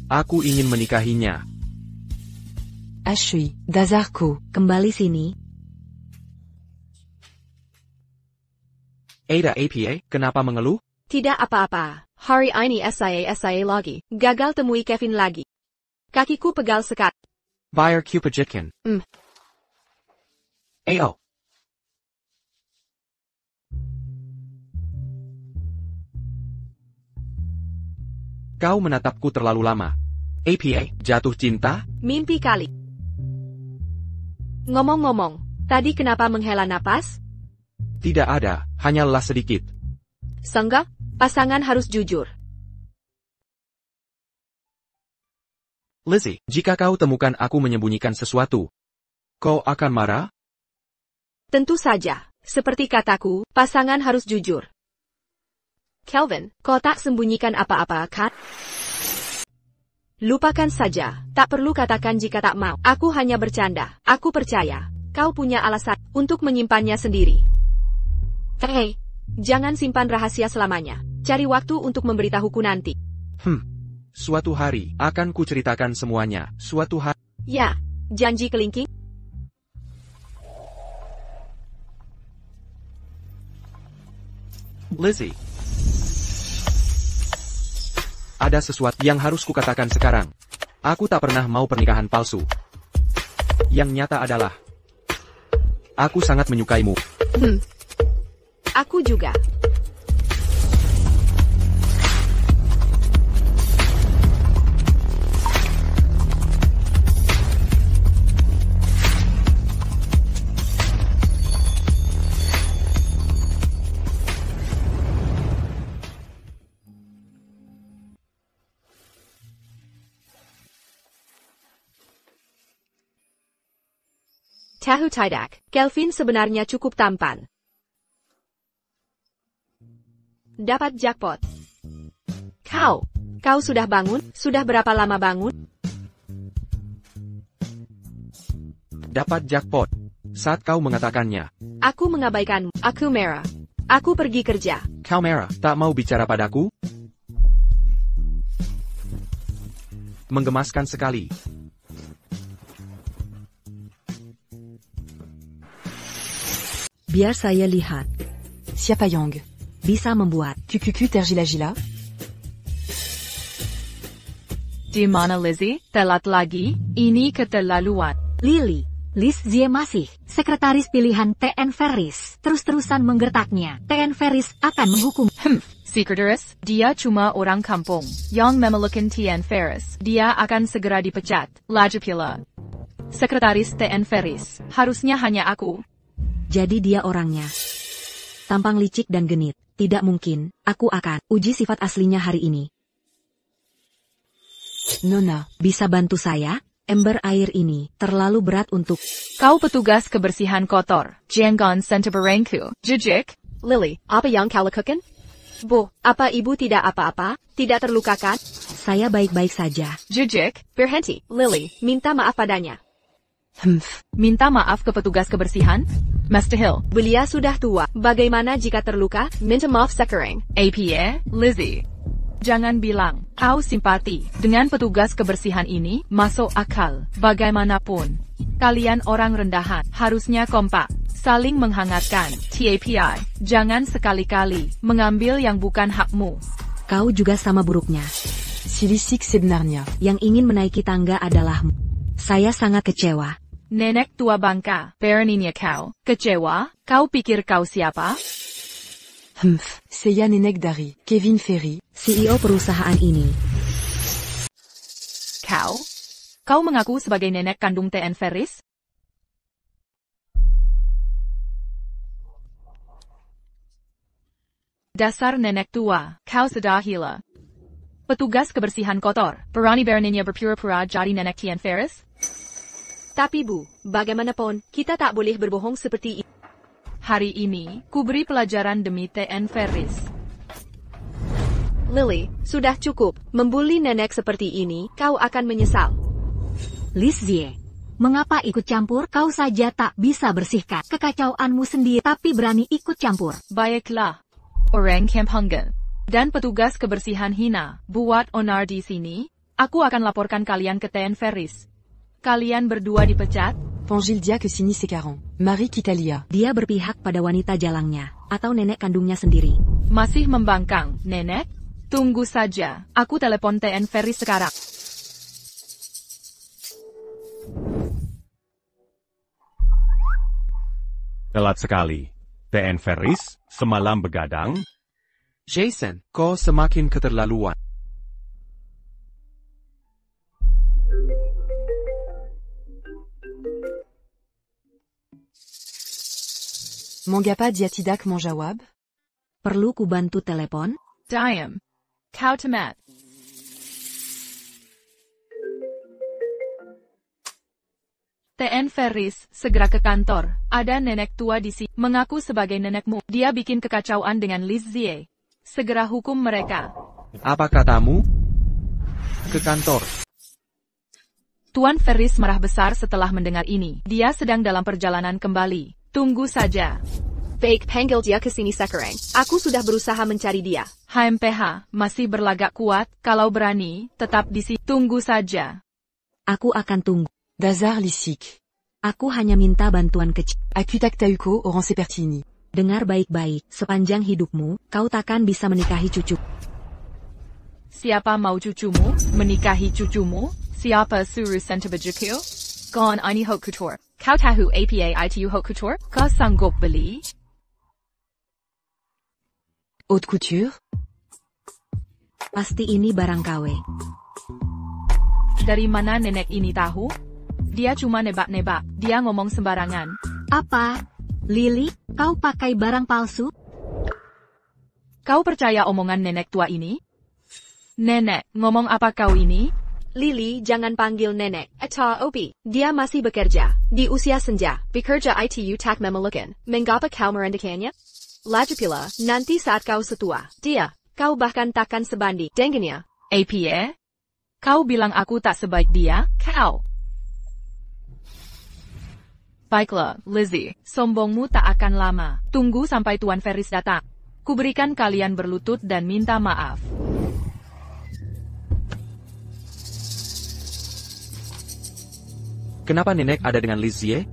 Aku ingin menikahinya. Ashui, Dazarku. Kembali sini. Ada APA, kenapa mengeluh? Tidak apa-apa. Hari ini SIA lagi. Gagal temui Kevin lagi. Kakiku pegal sekat. Bayar Kupajikan. Ayo. Kau menatapku terlalu lama. APA, jatuh cinta? Mimpi kali. Ngomong-ngomong, tadi kenapa menghela napas? Tidak ada, hanya lelah sedikit. Sangga, pasangan harus jujur. Lizzie, jika kau temukan aku menyembunyikan sesuatu, kau akan marah? Tentu saja. Seperti kataku, pasangan harus jujur. Kelvin, kau tak sembunyikan apa-apa, kan? Lupakan saja, tak perlu katakan jika tak mau. Aku hanya bercanda. Aku percaya, kau punya alasan untuk menyimpannya sendiri. Hei, jangan simpan rahasia selamanya. Cari waktu untuk memberitahuku nanti. Suatu hari, akan kuceritakan semuanya. Suatu hari. Ya, janji kelingking. Lizzie. Ada sesuatu yang harus kukatakan sekarang. Aku tak pernah mau pernikahan palsu. Yang nyata adalah, aku sangat menyukaimu. Aku juga. Tahu tidak, Kelvin sebenarnya cukup tampan. Dapat jackpot. Kau sudah bangun? Sudah berapa lama bangun? Dapat jackpot. Saat kau mengatakannya. Aku mengabaikanmu. Aku merah. Aku pergi kerja. Kau merah, tak mau bicara padaku? Menggemaskan sekali. Biar saya lihat. Siapa Yang? Bisa membuat. QQQ tergila-gila? Di mana Lizzie? Telat lagi? Ini keterlaluan. Liz Zie masih sekretaris pilihan TN Ferris. Terus-terusan menggertaknya. TN Ferris akan menghukum. Sekretaris, dia cuma orang kampung. Yang memelukkan TN Ferris. Dia akan segera dipecat. Lagi pula. Sekretaris TN Ferris. Harusnya hanya aku. Jadi dia orangnya. Tampang licik dan genit. Tidak mungkin, aku akan uji sifat aslinya hari ini. Nona, bisa bantu saya? Ember air ini terlalu berat untuk... Kau petugas kebersihan kotor. Jangan sentuh barangku. Jijik. Lily, apa yang kau lakukan? Bu, apa ibu tidak apa-apa? Tidak terluka kan? Saya baik-baik saja. Jijik, berhenti. Lily, minta maaf padanya. Minta maaf ke petugas kebersihan? Master Hill. Belia sudah tua. Bagaimana jika terluka? Minta maaf sekarang. APA, Lizzie. Jangan bilang, kau simpati. Dengan petugas kebersihan ini, masuk akal. Bagaimanapun. Kalian orang rendahan. Harusnya kompak. Saling menghangatkan. TAPI. Jangan sekali-kali mengambil yang bukan hakmu. Kau juga sama buruknya. Silisik sebenarnya. Yang ingin menaiki tangga adalahmu. Saya sangat kecewa. Nenek tua bangka, beraninya kau, kecewa, kau pikir kau siapa? Saya nenek dari Kevin Ferry, CEO perusahaan ini. Kau mengaku sebagai nenek kandung TN Ferris? Dasar nenek tua, kau sudah gila. Petugas kebersihan kotor, beraninya berpura-pura jadi nenek TN Ferris? Tapi Bu, bagaimanapun, kita tak boleh berbohong seperti ini. Hari ini, ku beri pelajaran demi TN Ferris. Lily, sudah cukup. Membuli nenek seperti ini, kau akan menyesal. Liz Zie, mengapa ikut campur? Kau saja tak bisa bersihkan kekacauanmu sendiri, tapi berani ikut campur. Baiklah. Orang kampungan. Dan petugas kebersihan hina, buat onar di sini, aku akan laporkan kalian ke TN Ferris. Kalian berdua dipecat. Pangildia ke sini sekarang. Mari kita lihat. Dia berpihak pada wanita jalangnya, atau nenek kandungnya sendiri. Masih membangkang, nenek? Tunggu saja, aku telepon TN Ferris sekarang. Telat sekali. TN Ferris, semalam begadang. Jason, kau semakin keterlaluan. Mengapa dia tidak menjawab? Perlu ku bantu telepon? Diam. Kau temat. TN Ferris, segera ke kantor. Ada nenek tua di sini. Mengaku sebagai nenekmu. Dia bikin kekacauan dengan Liz Zie. Segera hukum mereka. Apa katamu? Ke kantor. Tuan Ferris marah besar setelah mendengar ini. Dia sedang dalam perjalanan kembali. Tunggu saja. Baik, panggil dia ke sini sekarang. Aku sudah berusaha mencari dia. HMPH, masih berlagak kuat, kalau berani, tetap di sini. Tunggu saja. Aku akan tunggu. Dazar Lisik. Aku hanya minta bantuan kecil. Akutak Tauko orang seperti ini. Dengar baik-baik, sepanjang hidupmu, kau takkan bisa menikahi cucu. Siapa mau cucumu, menikahi cucumu? Siapa suruh sentabajuku? Gon ini haute couture. Kau tahu apa itu haute couture? Kau sanggup beli? Haute couture? Pasti ini barang KW. Dari mana nenek ini tahu? Dia cuma nebak-nebak, dia ngomong sembarangan. Apa? Lily, kau pakai barang palsu? Kau percaya omongan nenek tua ini? Nenek, ngomong apa kau ini? Lily, jangan panggil nenek. Atau Opi, dia masih bekerja. Di usia senja, bekerja itu tak memelukan. Mengapa kau merendakannya? Lagi pula, nanti saat kau setua, kau bahkan takkan sebanding dengannya. Apa? Kau bilang aku tak sebaik dia, kau? Baiklah, Lizzie, sombongmu tak akan lama. Tunggu sampai Tuan Ferris datang. Kuberikan kalian berlutut dan minta maaf. Kenapa nenek ada dengan Liz Zie?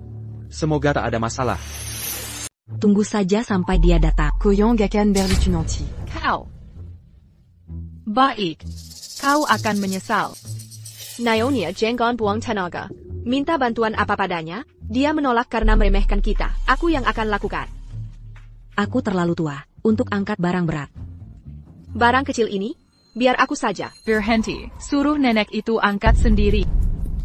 Semoga tak ada masalah. Tunggu saja sampai dia datang. Koyong akan berlucu nanti. Kau. Baik. Kau akan menyesal. Naonia jangan buang tenaga. Minta bantuan apa padanya, dia menolak karena meremehkan kita. Aku yang akan lakukan. Aku terlalu tua untuk angkat barang berat. Barang kecil ini, biar aku saja. Berhenti, suruh nenek itu angkat sendiri.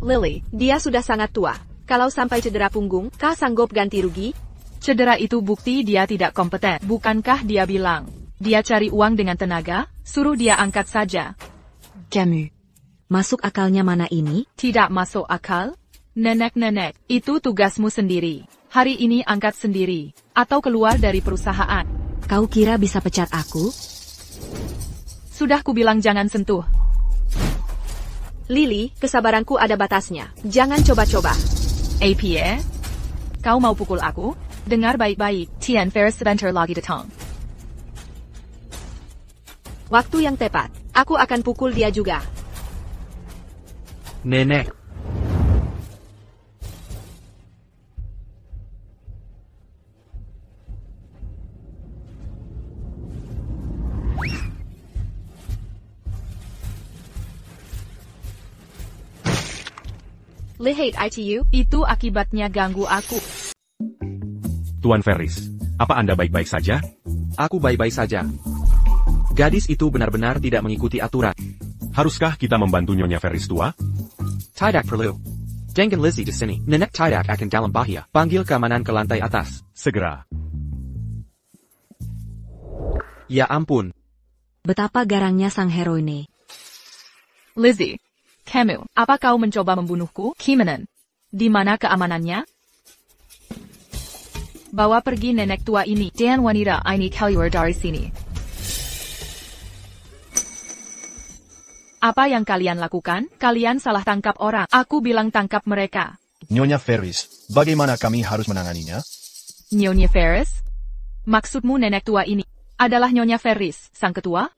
Lily, dia sudah sangat tua. Kalau sampai cedera punggung, kau sanggup ganti rugi? Cedera itu bukti dia tidak kompeten. Bukankah dia bilang, dia cari uang dengan tenaga? Suruh dia angkat saja. Camus. Masuk akalnya mana ini? Tidak masuk akal? Nenek-nenek, itu tugasmu sendiri. Hari ini angkat sendiri. Atau keluar dari perusahaan. Kau kira bisa pecat aku? Sudah kubilang jangan sentuh. Lily, kesabaranku ada batasnya. Jangan coba-coba. Apa? Kau mau pukul aku? Dengar baik-baik, TN Ferris sebentar lagi datang. Waktu yang tepat, aku akan pukul dia juga. Nenek. Lihat itu? Itu akibatnya ganggu aku. Tuan Ferris, apa Anda baik-baik saja? Aku baik-baik saja. Gadis itu benar-benar tidak mengikuti aturan. Haruskah kita membantu Nyonya Ferris tua? Tidak perlu. Jangan Lizzie di sini. Nenek tidak akan dalam bahaya. Panggil keamanan ke lantai atas. Segera. Ya ampun. Betapa garangnya sang heroine. Lizzie. Kamu, apa kau mencoba membunuhku? Kimanan. Di mana keamanannya? Bawa pergi nenek tua ini. Dan wanita ini keluar dari sini. Apa yang kalian lakukan? Kalian salah tangkap orang. Aku bilang tangkap mereka. Nyonya Ferris, bagaimana kami harus menanganinya? Nyonya Ferris? Maksudmu nenek tua ini? adalah Nyonya Ferris, sang ketua?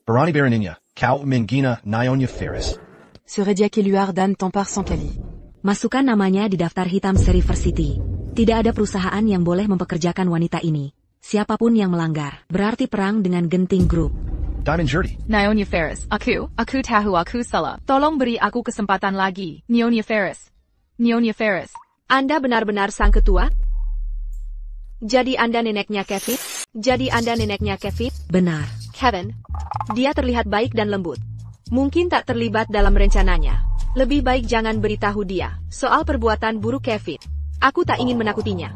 Berani beraninya, kau menghina Nyonya Ferris. Serait dia keluar dan tampar sans kali. Masukkan namanya di daftar hitam Seriversity. Tidak ada perusahaan yang boleh mempekerjakan wanita ini. Siapapun yang melanggar, berarti perang dengan genting grup. Diamond Dirty. Nyonya Ferris, aku tahu aku salah. Tolong beri aku kesempatan lagi, Nyonya Ferris. Nyonya Ferris. Anda benar-benar sang ketua? Jadi Anda neneknya Kevin? Benar. Kevin. Dia terlihat baik dan lembut. Mungkin tak terlibat dalam rencananya. Lebih baik jangan beritahu dia soal perbuatan buruk Kevin. Aku tak ingin menakutinya.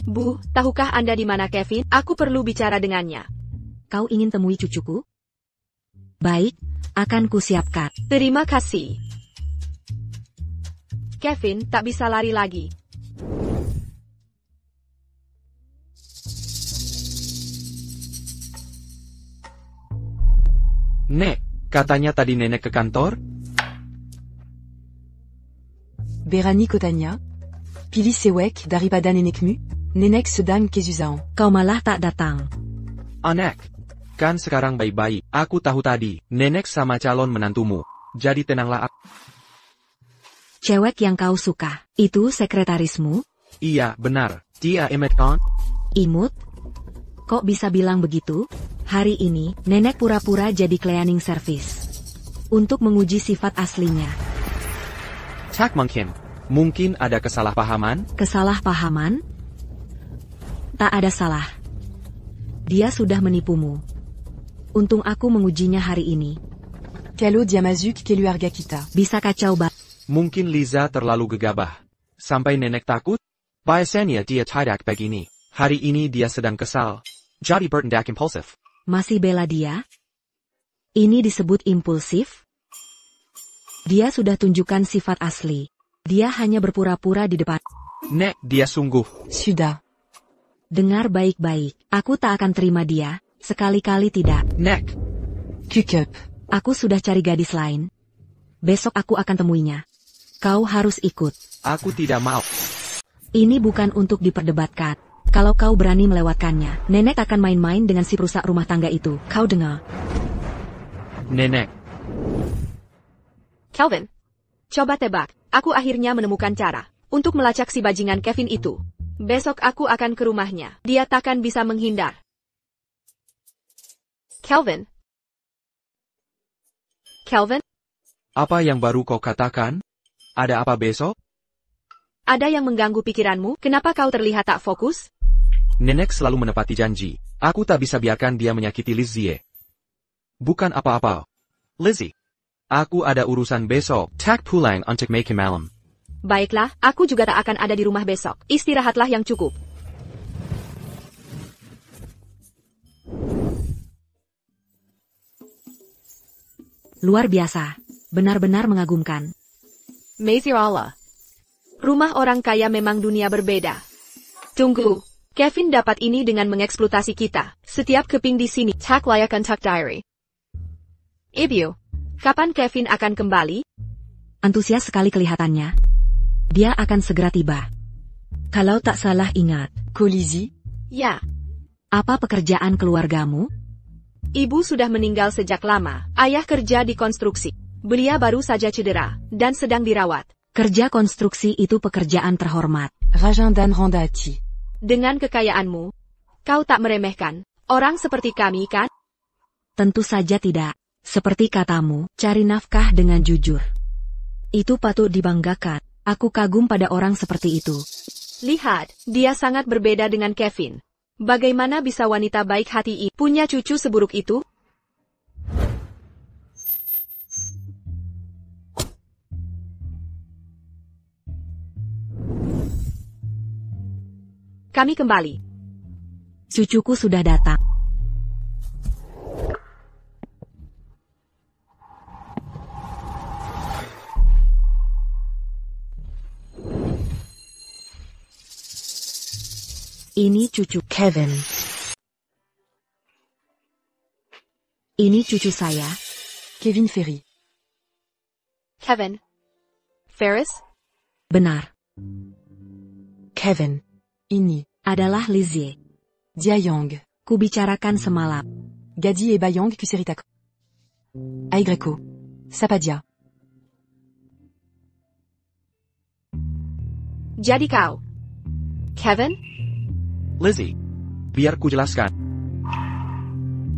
Bu, tahukah Anda di mana Kevin? Aku perlu bicara dengannya. Kau ingin temui cucuku? Baik, akan kusiapkan. Terima kasih. Kevin tak bisa lari lagi. Nek, katanya tadi nenek ke kantor? Berani kotanya? Pilih sewek daripada nenekmu? Nenek sedang kesusahan. Kau malah tak datang. Anek, kan sekarang baik-baik. Aku tahu tadi, nenek sama calon menantumu. Jadi tenanglah. Cewek yang kau suka, itu sekretarismu? Iya, benar. Dia imut kan? Imut? Kok bisa bilang begitu? Hari ini, nenek pura-pura jadi cleaning service. Untuk menguji sifat aslinya. Tak mungkin. Mungkin ada kesalahpahaman? Kesalahpahaman? Tak ada salah. Dia sudah menipumu. Untung aku mengujinya hari ini. Kalau dia masuk keluarga kita. Bisa kacau Mungkin Liza terlalu gegabah. Sampai nenek takut? Biasanya dia tidak begini. Hari ini dia sedang kesal. Jadi bertindak impulsif. Masih bela dia? Ini disebut impulsif? Dia sudah tunjukkan sifat asli. Dia hanya berpura-pura di depan. Nek, dia sungguh. Sudah. Dengar baik-baik. Aku tak akan terima dia. Sekali-kali tidak. Nek. Cukup. Aku sudah cari gadis lain. Besok aku akan temuinya. Kau harus ikut. Aku tidak mau. Ini bukan untuk diperdebatkan. Kalau kau berani melewatkannya, nenek akan main-main dengan si perusak rumah tangga itu. Kau dengar? Nenek. Kelvin. Coba tebak. Aku akhirnya menemukan cara untuk melacak si bajingan Kevin itu. Besok aku akan ke rumahnya. Dia takkan bisa menghindar. Kelvin? Kelvin? Apa yang baru kau katakan? Ada apa besok? Ada yang mengganggu pikiranmu? Kenapa kau terlihat tak fokus? Nenek selalu menepati janji. Aku tak bisa biarkan dia menyakiti Lizzie. Bukan apa-apa. Lizzie. Aku ada urusan besok. Tak pulang untuk makan malam. Baiklah, aku juga tak akan ada di rumah besok. Istirahatlah yang cukup. Luar biasa. Benar-benar mengagumkan. Mazirallah. Rumah orang kaya memang dunia berbeda. Tunggu. Kevin dapat ini dengan mengeksploitasi kita. Setiap keping di sini tak layak untuk diary. Ibu. Kapan Kevin akan kembali? Antusias sekali kelihatannya. Dia akan segera tiba. Kalau tak salah ingat, Kolisi? Ya. Apa pekerjaan keluargamu? Ibu sudah meninggal sejak lama. Ayah kerja di konstruksi. Beliau baru saja cedera, dan sedang dirawat. Kerja konstruksi itu pekerjaan terhormat. Rajan dan Rondati. Dengan kekayaanmu, kau tak meremehkan orang seperti kami, kan? Tentu saja tidak. Seperti katamu, cari nafkah dengan jujur. Itu patut dibanggakan. Aku kagum pada orang seperti itu. Lihat, dia sangat berbeda dengan Kevin. Bagaimana bisa wanita baik hati ini punya cucu seburuk itu? Kami kembali. Cucuku sudah datang. Ini cucu Kevin. Ini cucu saya, Kevin Ferry. Kevin Ferris? Benar. Kevin. Ini adalah Lizzie. Dia Yang, Kubicarakan semalam. Gadji et Bayang Kusiritako. Aigreko. Sapadia. Jadi kau. Kevin? Lizzie, biar ku jelaskan.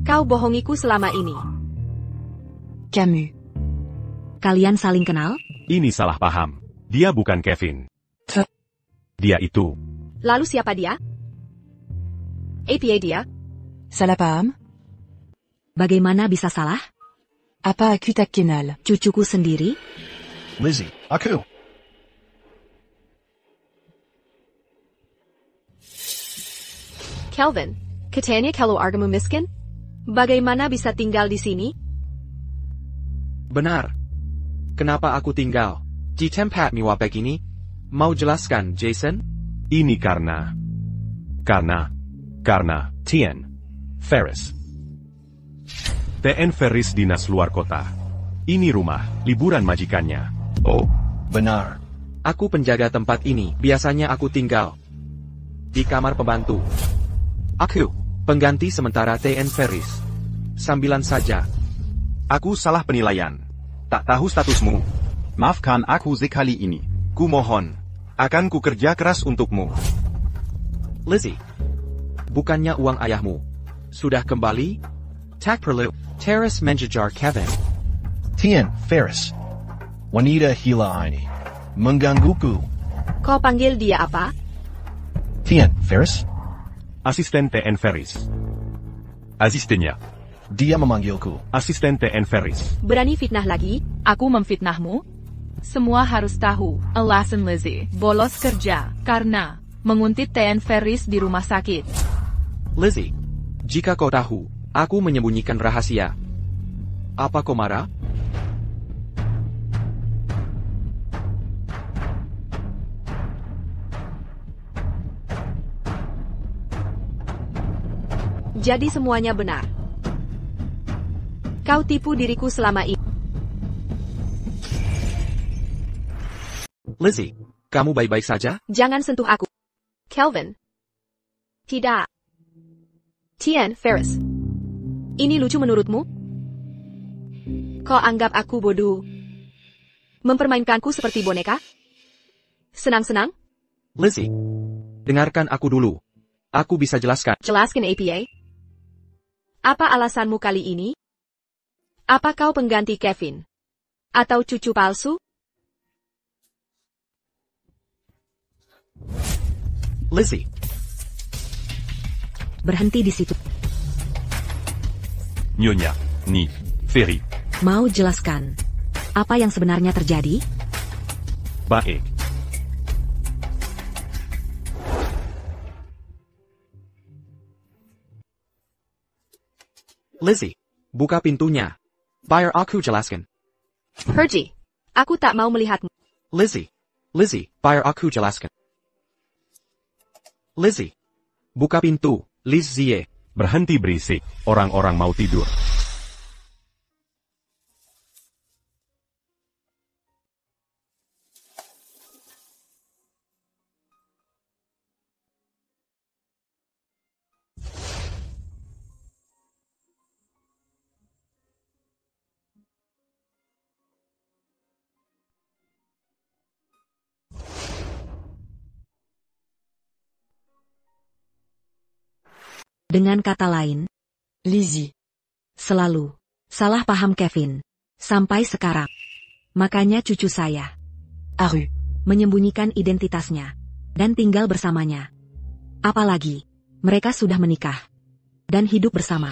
Kau bohongiku selama ini. Camus. Kalian saling kenal? Ini salah paham. Dia bukan Kevin. Dia itu. Lalu siapa dia? APA dia? Salah paham? Bagaimana bisa salah? Apa aku tak kenal? Cucuku sendiri? Lizzie, aku. Kelvin, katanya kalau argamu miskin? Bagaimana bisa tinggal di sini? Benar. Kenapa aku tinggal di tempat mewah ini? Mau jelaskan, Jason? Ini karena Tien Ferris. Tien Ferris dinas luar kota. Ini rumah liburan majikannya. Oh, benar. Aku penjaga tempat ini. Biasanya aku tinggal di kamar pembantu. Aku pengganti sementara Tien Ferris. Sambilan saja. Aku salah penilaian. Tak tahu statusmu. Maafkan aku sekali ini. Kumohon. Akan ku kerja keras untukmu. Lizzie, bukannya uang ayahmu sudah kembali? Tak perlu. Terus menjejar Kevin. Tien Ferris. Wanita gila ini. Menggangguku. Kau panggil dia apa? Tien Ferris? Asisten Tien Ferris. Asistennya. Dia memanggilku. Asisten Tien Ferris. Berani fitnah lagi? Aku memfitnahmu? Semua harus tahu, alasan Lizzie bolos kerja karena menguntit Tien Ferris di rumah sakit. Lizzie, jika kau tahu, aku menyembunyikan rahasia. Apa kau marah? Jadi semuanya benar. Kau tipu diriku selama ini. Lizzie, kamu baik-baik saja? Jangan sentuh aku. Kelvin. Tidak. Tien Ferris. Ini lucu menurutmu? Kau anggap aku bodoh? Mempermainkanku seperti boneka? Senang-senang? Lizzie, dengarkan aku dulu. Aku bisa jelaskan. Jelaskan APA. Apa alasanmu kali ini? Apa kau pengganti Kevin? Atau cucu palsu? Lizzie. Berhenti di situ. Nyonya, Ni, Ferry. Mau jelaskan apa yang sebenarnya terjadi? Baik. Lizzie, buka pintunya. Biar aku jelaskan. Herji, aku tak mau melihatmu. Lizzie, biar aku jelaskan. Lizzie, buka pintu. Lizzie. Berhenti berisik, orang-orang mau tidur. Dengan kata lain, Lizzie. Selalu salah paham Kevin. Sampai sekarang. Makanya cucu saya, Aru, menyembunyikan identitasnya. Dan tinggal bersamanya. Apalagi, mereka sudah menikah. Dan hidup bersama.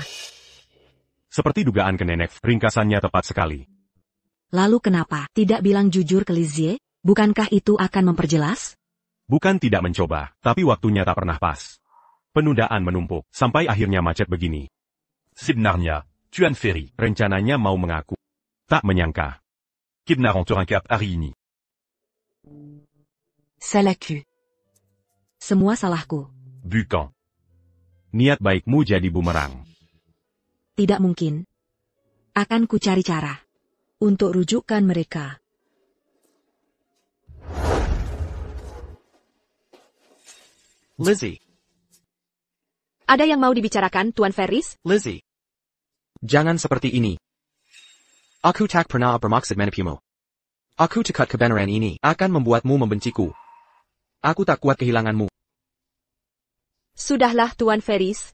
Seperti dugaan Kenenek, ringkasannya tepat sekali. Lalu kenapa tidak bilang jujur ke Lizzie? Bukankah itu akan memperjelas? Bukan tidak mencoba, tapi waktunya tak pernah pas. Penundaan menumpuk, sampai akhirnya macet begini. Sebenarnya, Tien Ferry. Rencananya mau mengaku. Tak menyangka. Kidnappant sur un cap hari ini. Salaku. Semua salahku. Bukan. Niat baikmu jadi bumerang. Tidak mungkin. Akan ku cari cara. Untuk rujukkan mereka. Lizzie. Ada yang mau dibicarakan, Tuan Ferris? Lizzie. Jangan seperti ini. Aku tak pernah bermaksud menipumu. Aku takut kebenaran ini akan membuatmu membenciku. Aku tak kuat kehilanganmu. Sudahlah, Tuan Ferris.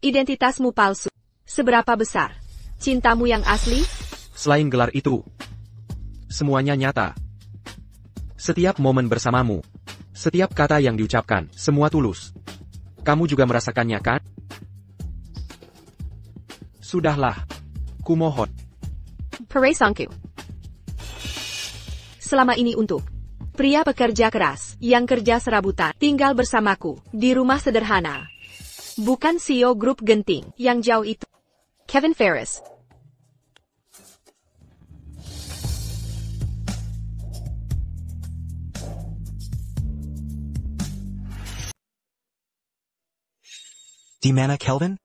Identitasmu palsu. Seberapa besar cintamu yang asli? Selain gelar itu, semuanya nyata. Setiap momen bersamamu, setiap kata yang diucapkan, semua tulus. Kamu juga merasakannya, kan? Sudahlah. Kumohon. Peresangku. Selama ini untuk pria pekerja keras, yang kerja serabutan, tinggal bersamaku, di rumah sederhana. Bukan CEO grup genting, yang jauh itu. Kevin Ferris. Di mana Kelvin?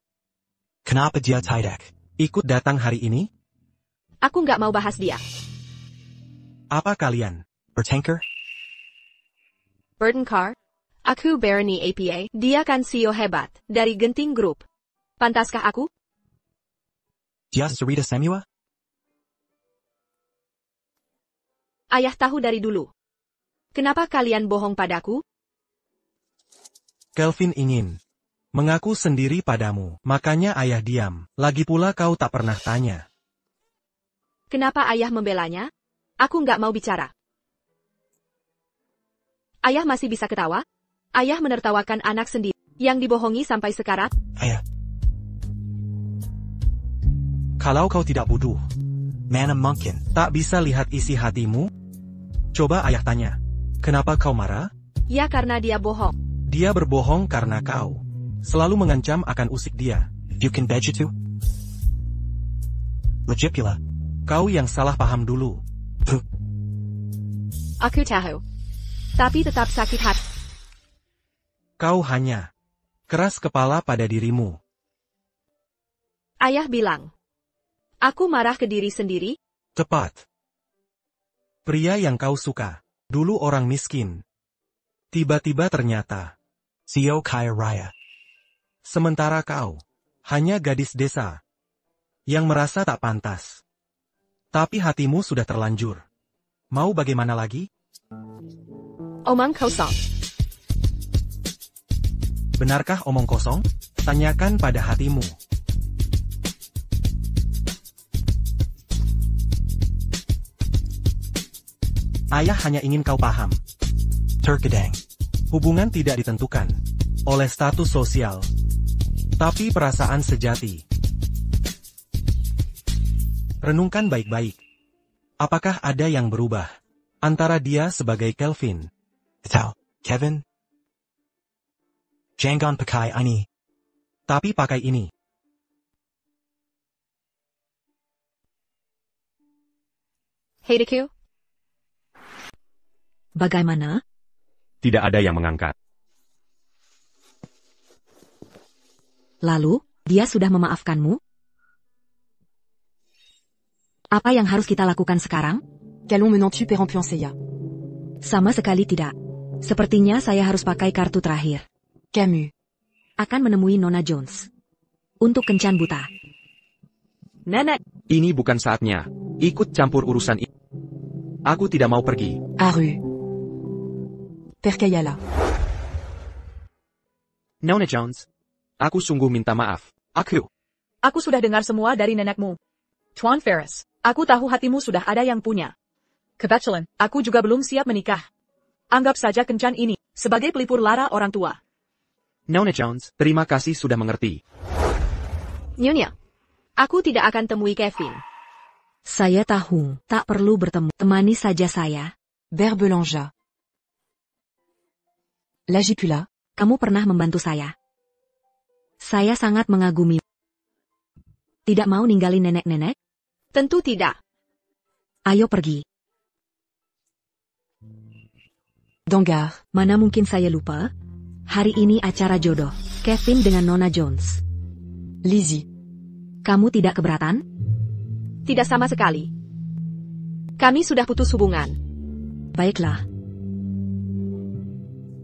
Kenapa dia tidak ikut datang hari ini? Aku nggak mau bahas dia. Apa kalian bertengkar? Burton Carr? Aku Barony APA, dia kan CEO hebat, dari Genting Group. Pantaskah aku? Dia Sarita Semua? Ayah tahu dari dulu. Kenapa kalian bohong padaku? Kelvin ingin mengaku sendiri padamu, makanya ayah diam. Lagi pula kau tak pernah tanya. Kenapa ayah membelanya? Aku nggak mau bicara. Ayah masih bisa ketawa? Ayah menertawakan anak sendiri, yang dibohongi sampai sekarang? Ayah. Kalau kau tidak bodoh, mana mungkin tak bisa lihat isi hatimu? Coba ayah tanya, kenapa kau marah? Ya karena dia bohong. Dia berbohong karena kau selalu mengancam akan usik dia. Bukan begitu? Legit pula. Kau yang salah paham dulu. Aku tahu. Tapi tetap sakit hati. Kau hanya keras kepala pada dirimu. Ayah bilang, aku marah ke diri sendiri? Tepat. Pria yang kau suka, dulu orang miskin. Tiba-tiba ternyata CEO kaya raya. Sementara kau hanya gadis desa yang merasa tak pantas. Tapi hatimu sudah terlanjur. Mau bagaimana lagi? Omong kosong. Benarkah omong kosong? Tanyakan pada hatimu. Ayah hanya ingin kau paham. Terkadang, hubungan tidak ditentukan oleh status sosial, tapi perasaan sejati. Renungkan baik-baik. Apakah ada yang berubah antara dia sebagai Kelvin? Atau Kevin? Jangan pakai ini. Tapi pakai ini. Heideku? Bagaimana? Tidak ada yang mengangkat. Lalu, dia sudah memaafkanmu? Apa yang harus kita lakukan sekarang? Qu'allons maintenant tu perrompions Seiya. Sama sekali tidak. Sepertinya saya harus pakai kartu terakhir. Camus. Akan menemui Nona Jones. Untuk kencan buta. Nenek. Ini bukan saatnya. Ikut campur urusan ini. Aku tidak mau pergi. Aru. Percayala. Nona Jones. Aku sungguh minta maaf. Aku sudah dengar semua dari nenekmu. Tuan Ferris, aku tahu hatimu sudah ada yang punya. Kebetulan, aku juga belum siap menikah. Anggap saja kencan ini sebagai pelipur lara orang tua. Nona Jones, terima kasih sudah mengerti. Nyonya, aku tidak akan temui Kevin. Saya tahu, tak perlu bertemu. Temani saja saya. Berbelanja. Lagipula. Kamu pernah membantu saya. Saya sangat mengagumi. Tidak mau ninggalin nenek-nenek? Tentu tidak. Ayo pergi. Donggar. Mana mungkin saya lupa? Hari ini acara jodoh. Kevin dengan Nona Jones. Lizzie. Kamu tidak keberatan? Tidak sama sekali. Kami sudah putus hubungan. Baiklah.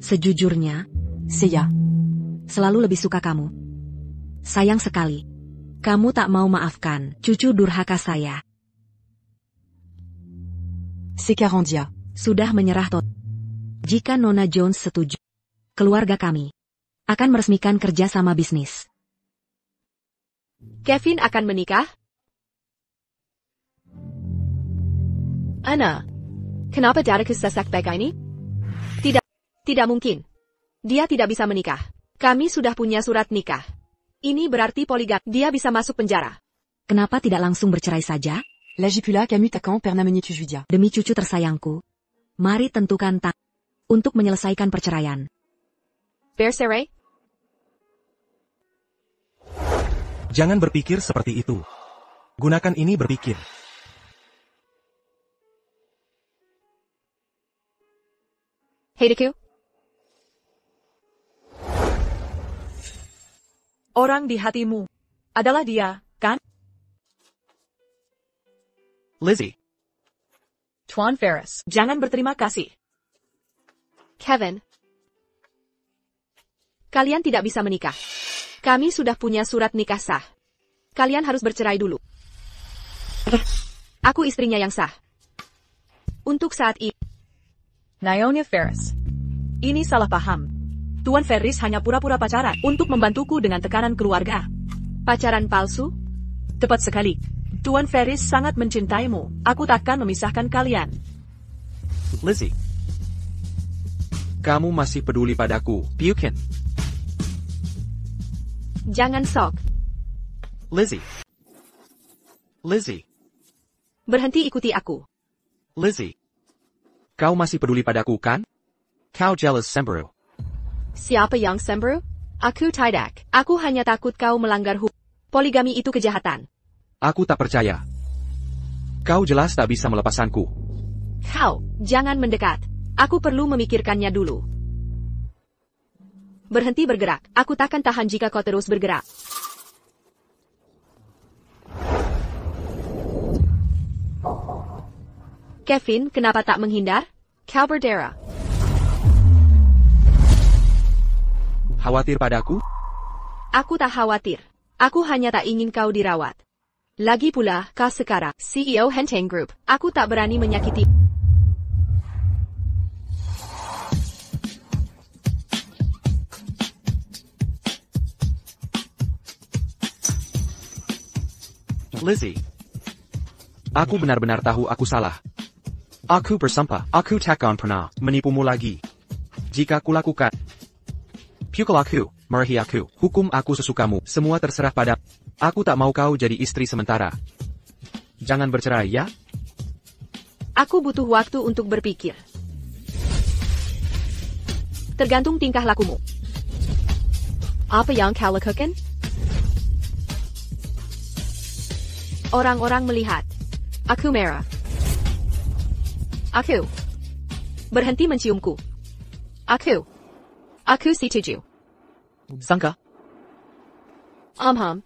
Sejujurnya, Seiya. selalu lebih suka kamu. Sayang sekali. Kamu tak mau maafkan cucu durhaka saya. C'est Carandia. Sudah menyerah Jika Nona Jones setuju, keluarga kami akan meresmikan kerja sama bisnis. Kevin akan menikah? Anna, kenapa Dadaku sesak begini? Tidak mungkin. Dia tidak bisa menikah. Kami sudah punya surat nikah. Ini berarti poligami. Dia bisa masuk penjara. Kenapa tidak langsung bercerai saja? Lagipula Camus Takan Pernamenye Tujudia. Demi cucu tersayangku, mari tentukan untuk menyelesaikan perceraian. Bercerai? Jangan berpikir seperti itu. Gunakan ini berpikir. Heideku? Orang di hatimu adalah dia, kan? Lizzie. Tuan Ferris, jangan berterima kasih. Kevin. Kalian tidak bisa menikah. Kami sudah punya surat nikah sah. Kalian harus bercerai dulu. Aku istrinya yang sah. Untuk saat ini. Nyonya Ferris. Ini salah paham. Tuan Ferris hanya pura-pura pacaran untuk membantuku dengan tekanan keluarga. Pacaran palsu? Tepat sekali. Tuan Ferris sangat mencintaimu. Aku takkan memisahkan kalian. Lizzie. Kamu masih peduli padaku, Buchan. Jangan sok. Lizzie. Lizzie. Berhenti ikuti aku. Lizzie. Kau masih peduli padaku, kan? Kau jealous cemburu. Siapa yang cemburu? Aku tidak. Aku hanya takut kau melanggar hukum. Poligami itu kejahatan. Aku tak percaya. Kau jelas tak bisa melepaskanku. Kau, jangan mendekat. Aku perlu memikirkannya dulu. Berhenti bergerak. Aku takkan tahan jika kau terus bergerak. Kevin, kenapa tak menghindar? Kau berdarah. Khawatir padaku? Aku tak khawatir. Aku hanya tak ingin kau dirawat. Lagi pula, kau sekarang CEO Henteng Group. Aku tak berani menyakiti. Lizzie. Aku benar-benar tahu aku salah. Aku bersumpah, aku takkan pernah menipumu lagi. Jika kulakukan, pukul aku, marahi aku, hukum aku sesukamu, semua terserah pada. Aku tak mau kau jadi istri sementara. Jangan bercerai ya? Aku butuh waktu untuk berpikir. Tergantung tingkah lakumu. Apa yang kau lakukan? Orang-orang melihat. Aku merah. Aku. Berhenti menciumku. Aku setuju. Sangka? Ham.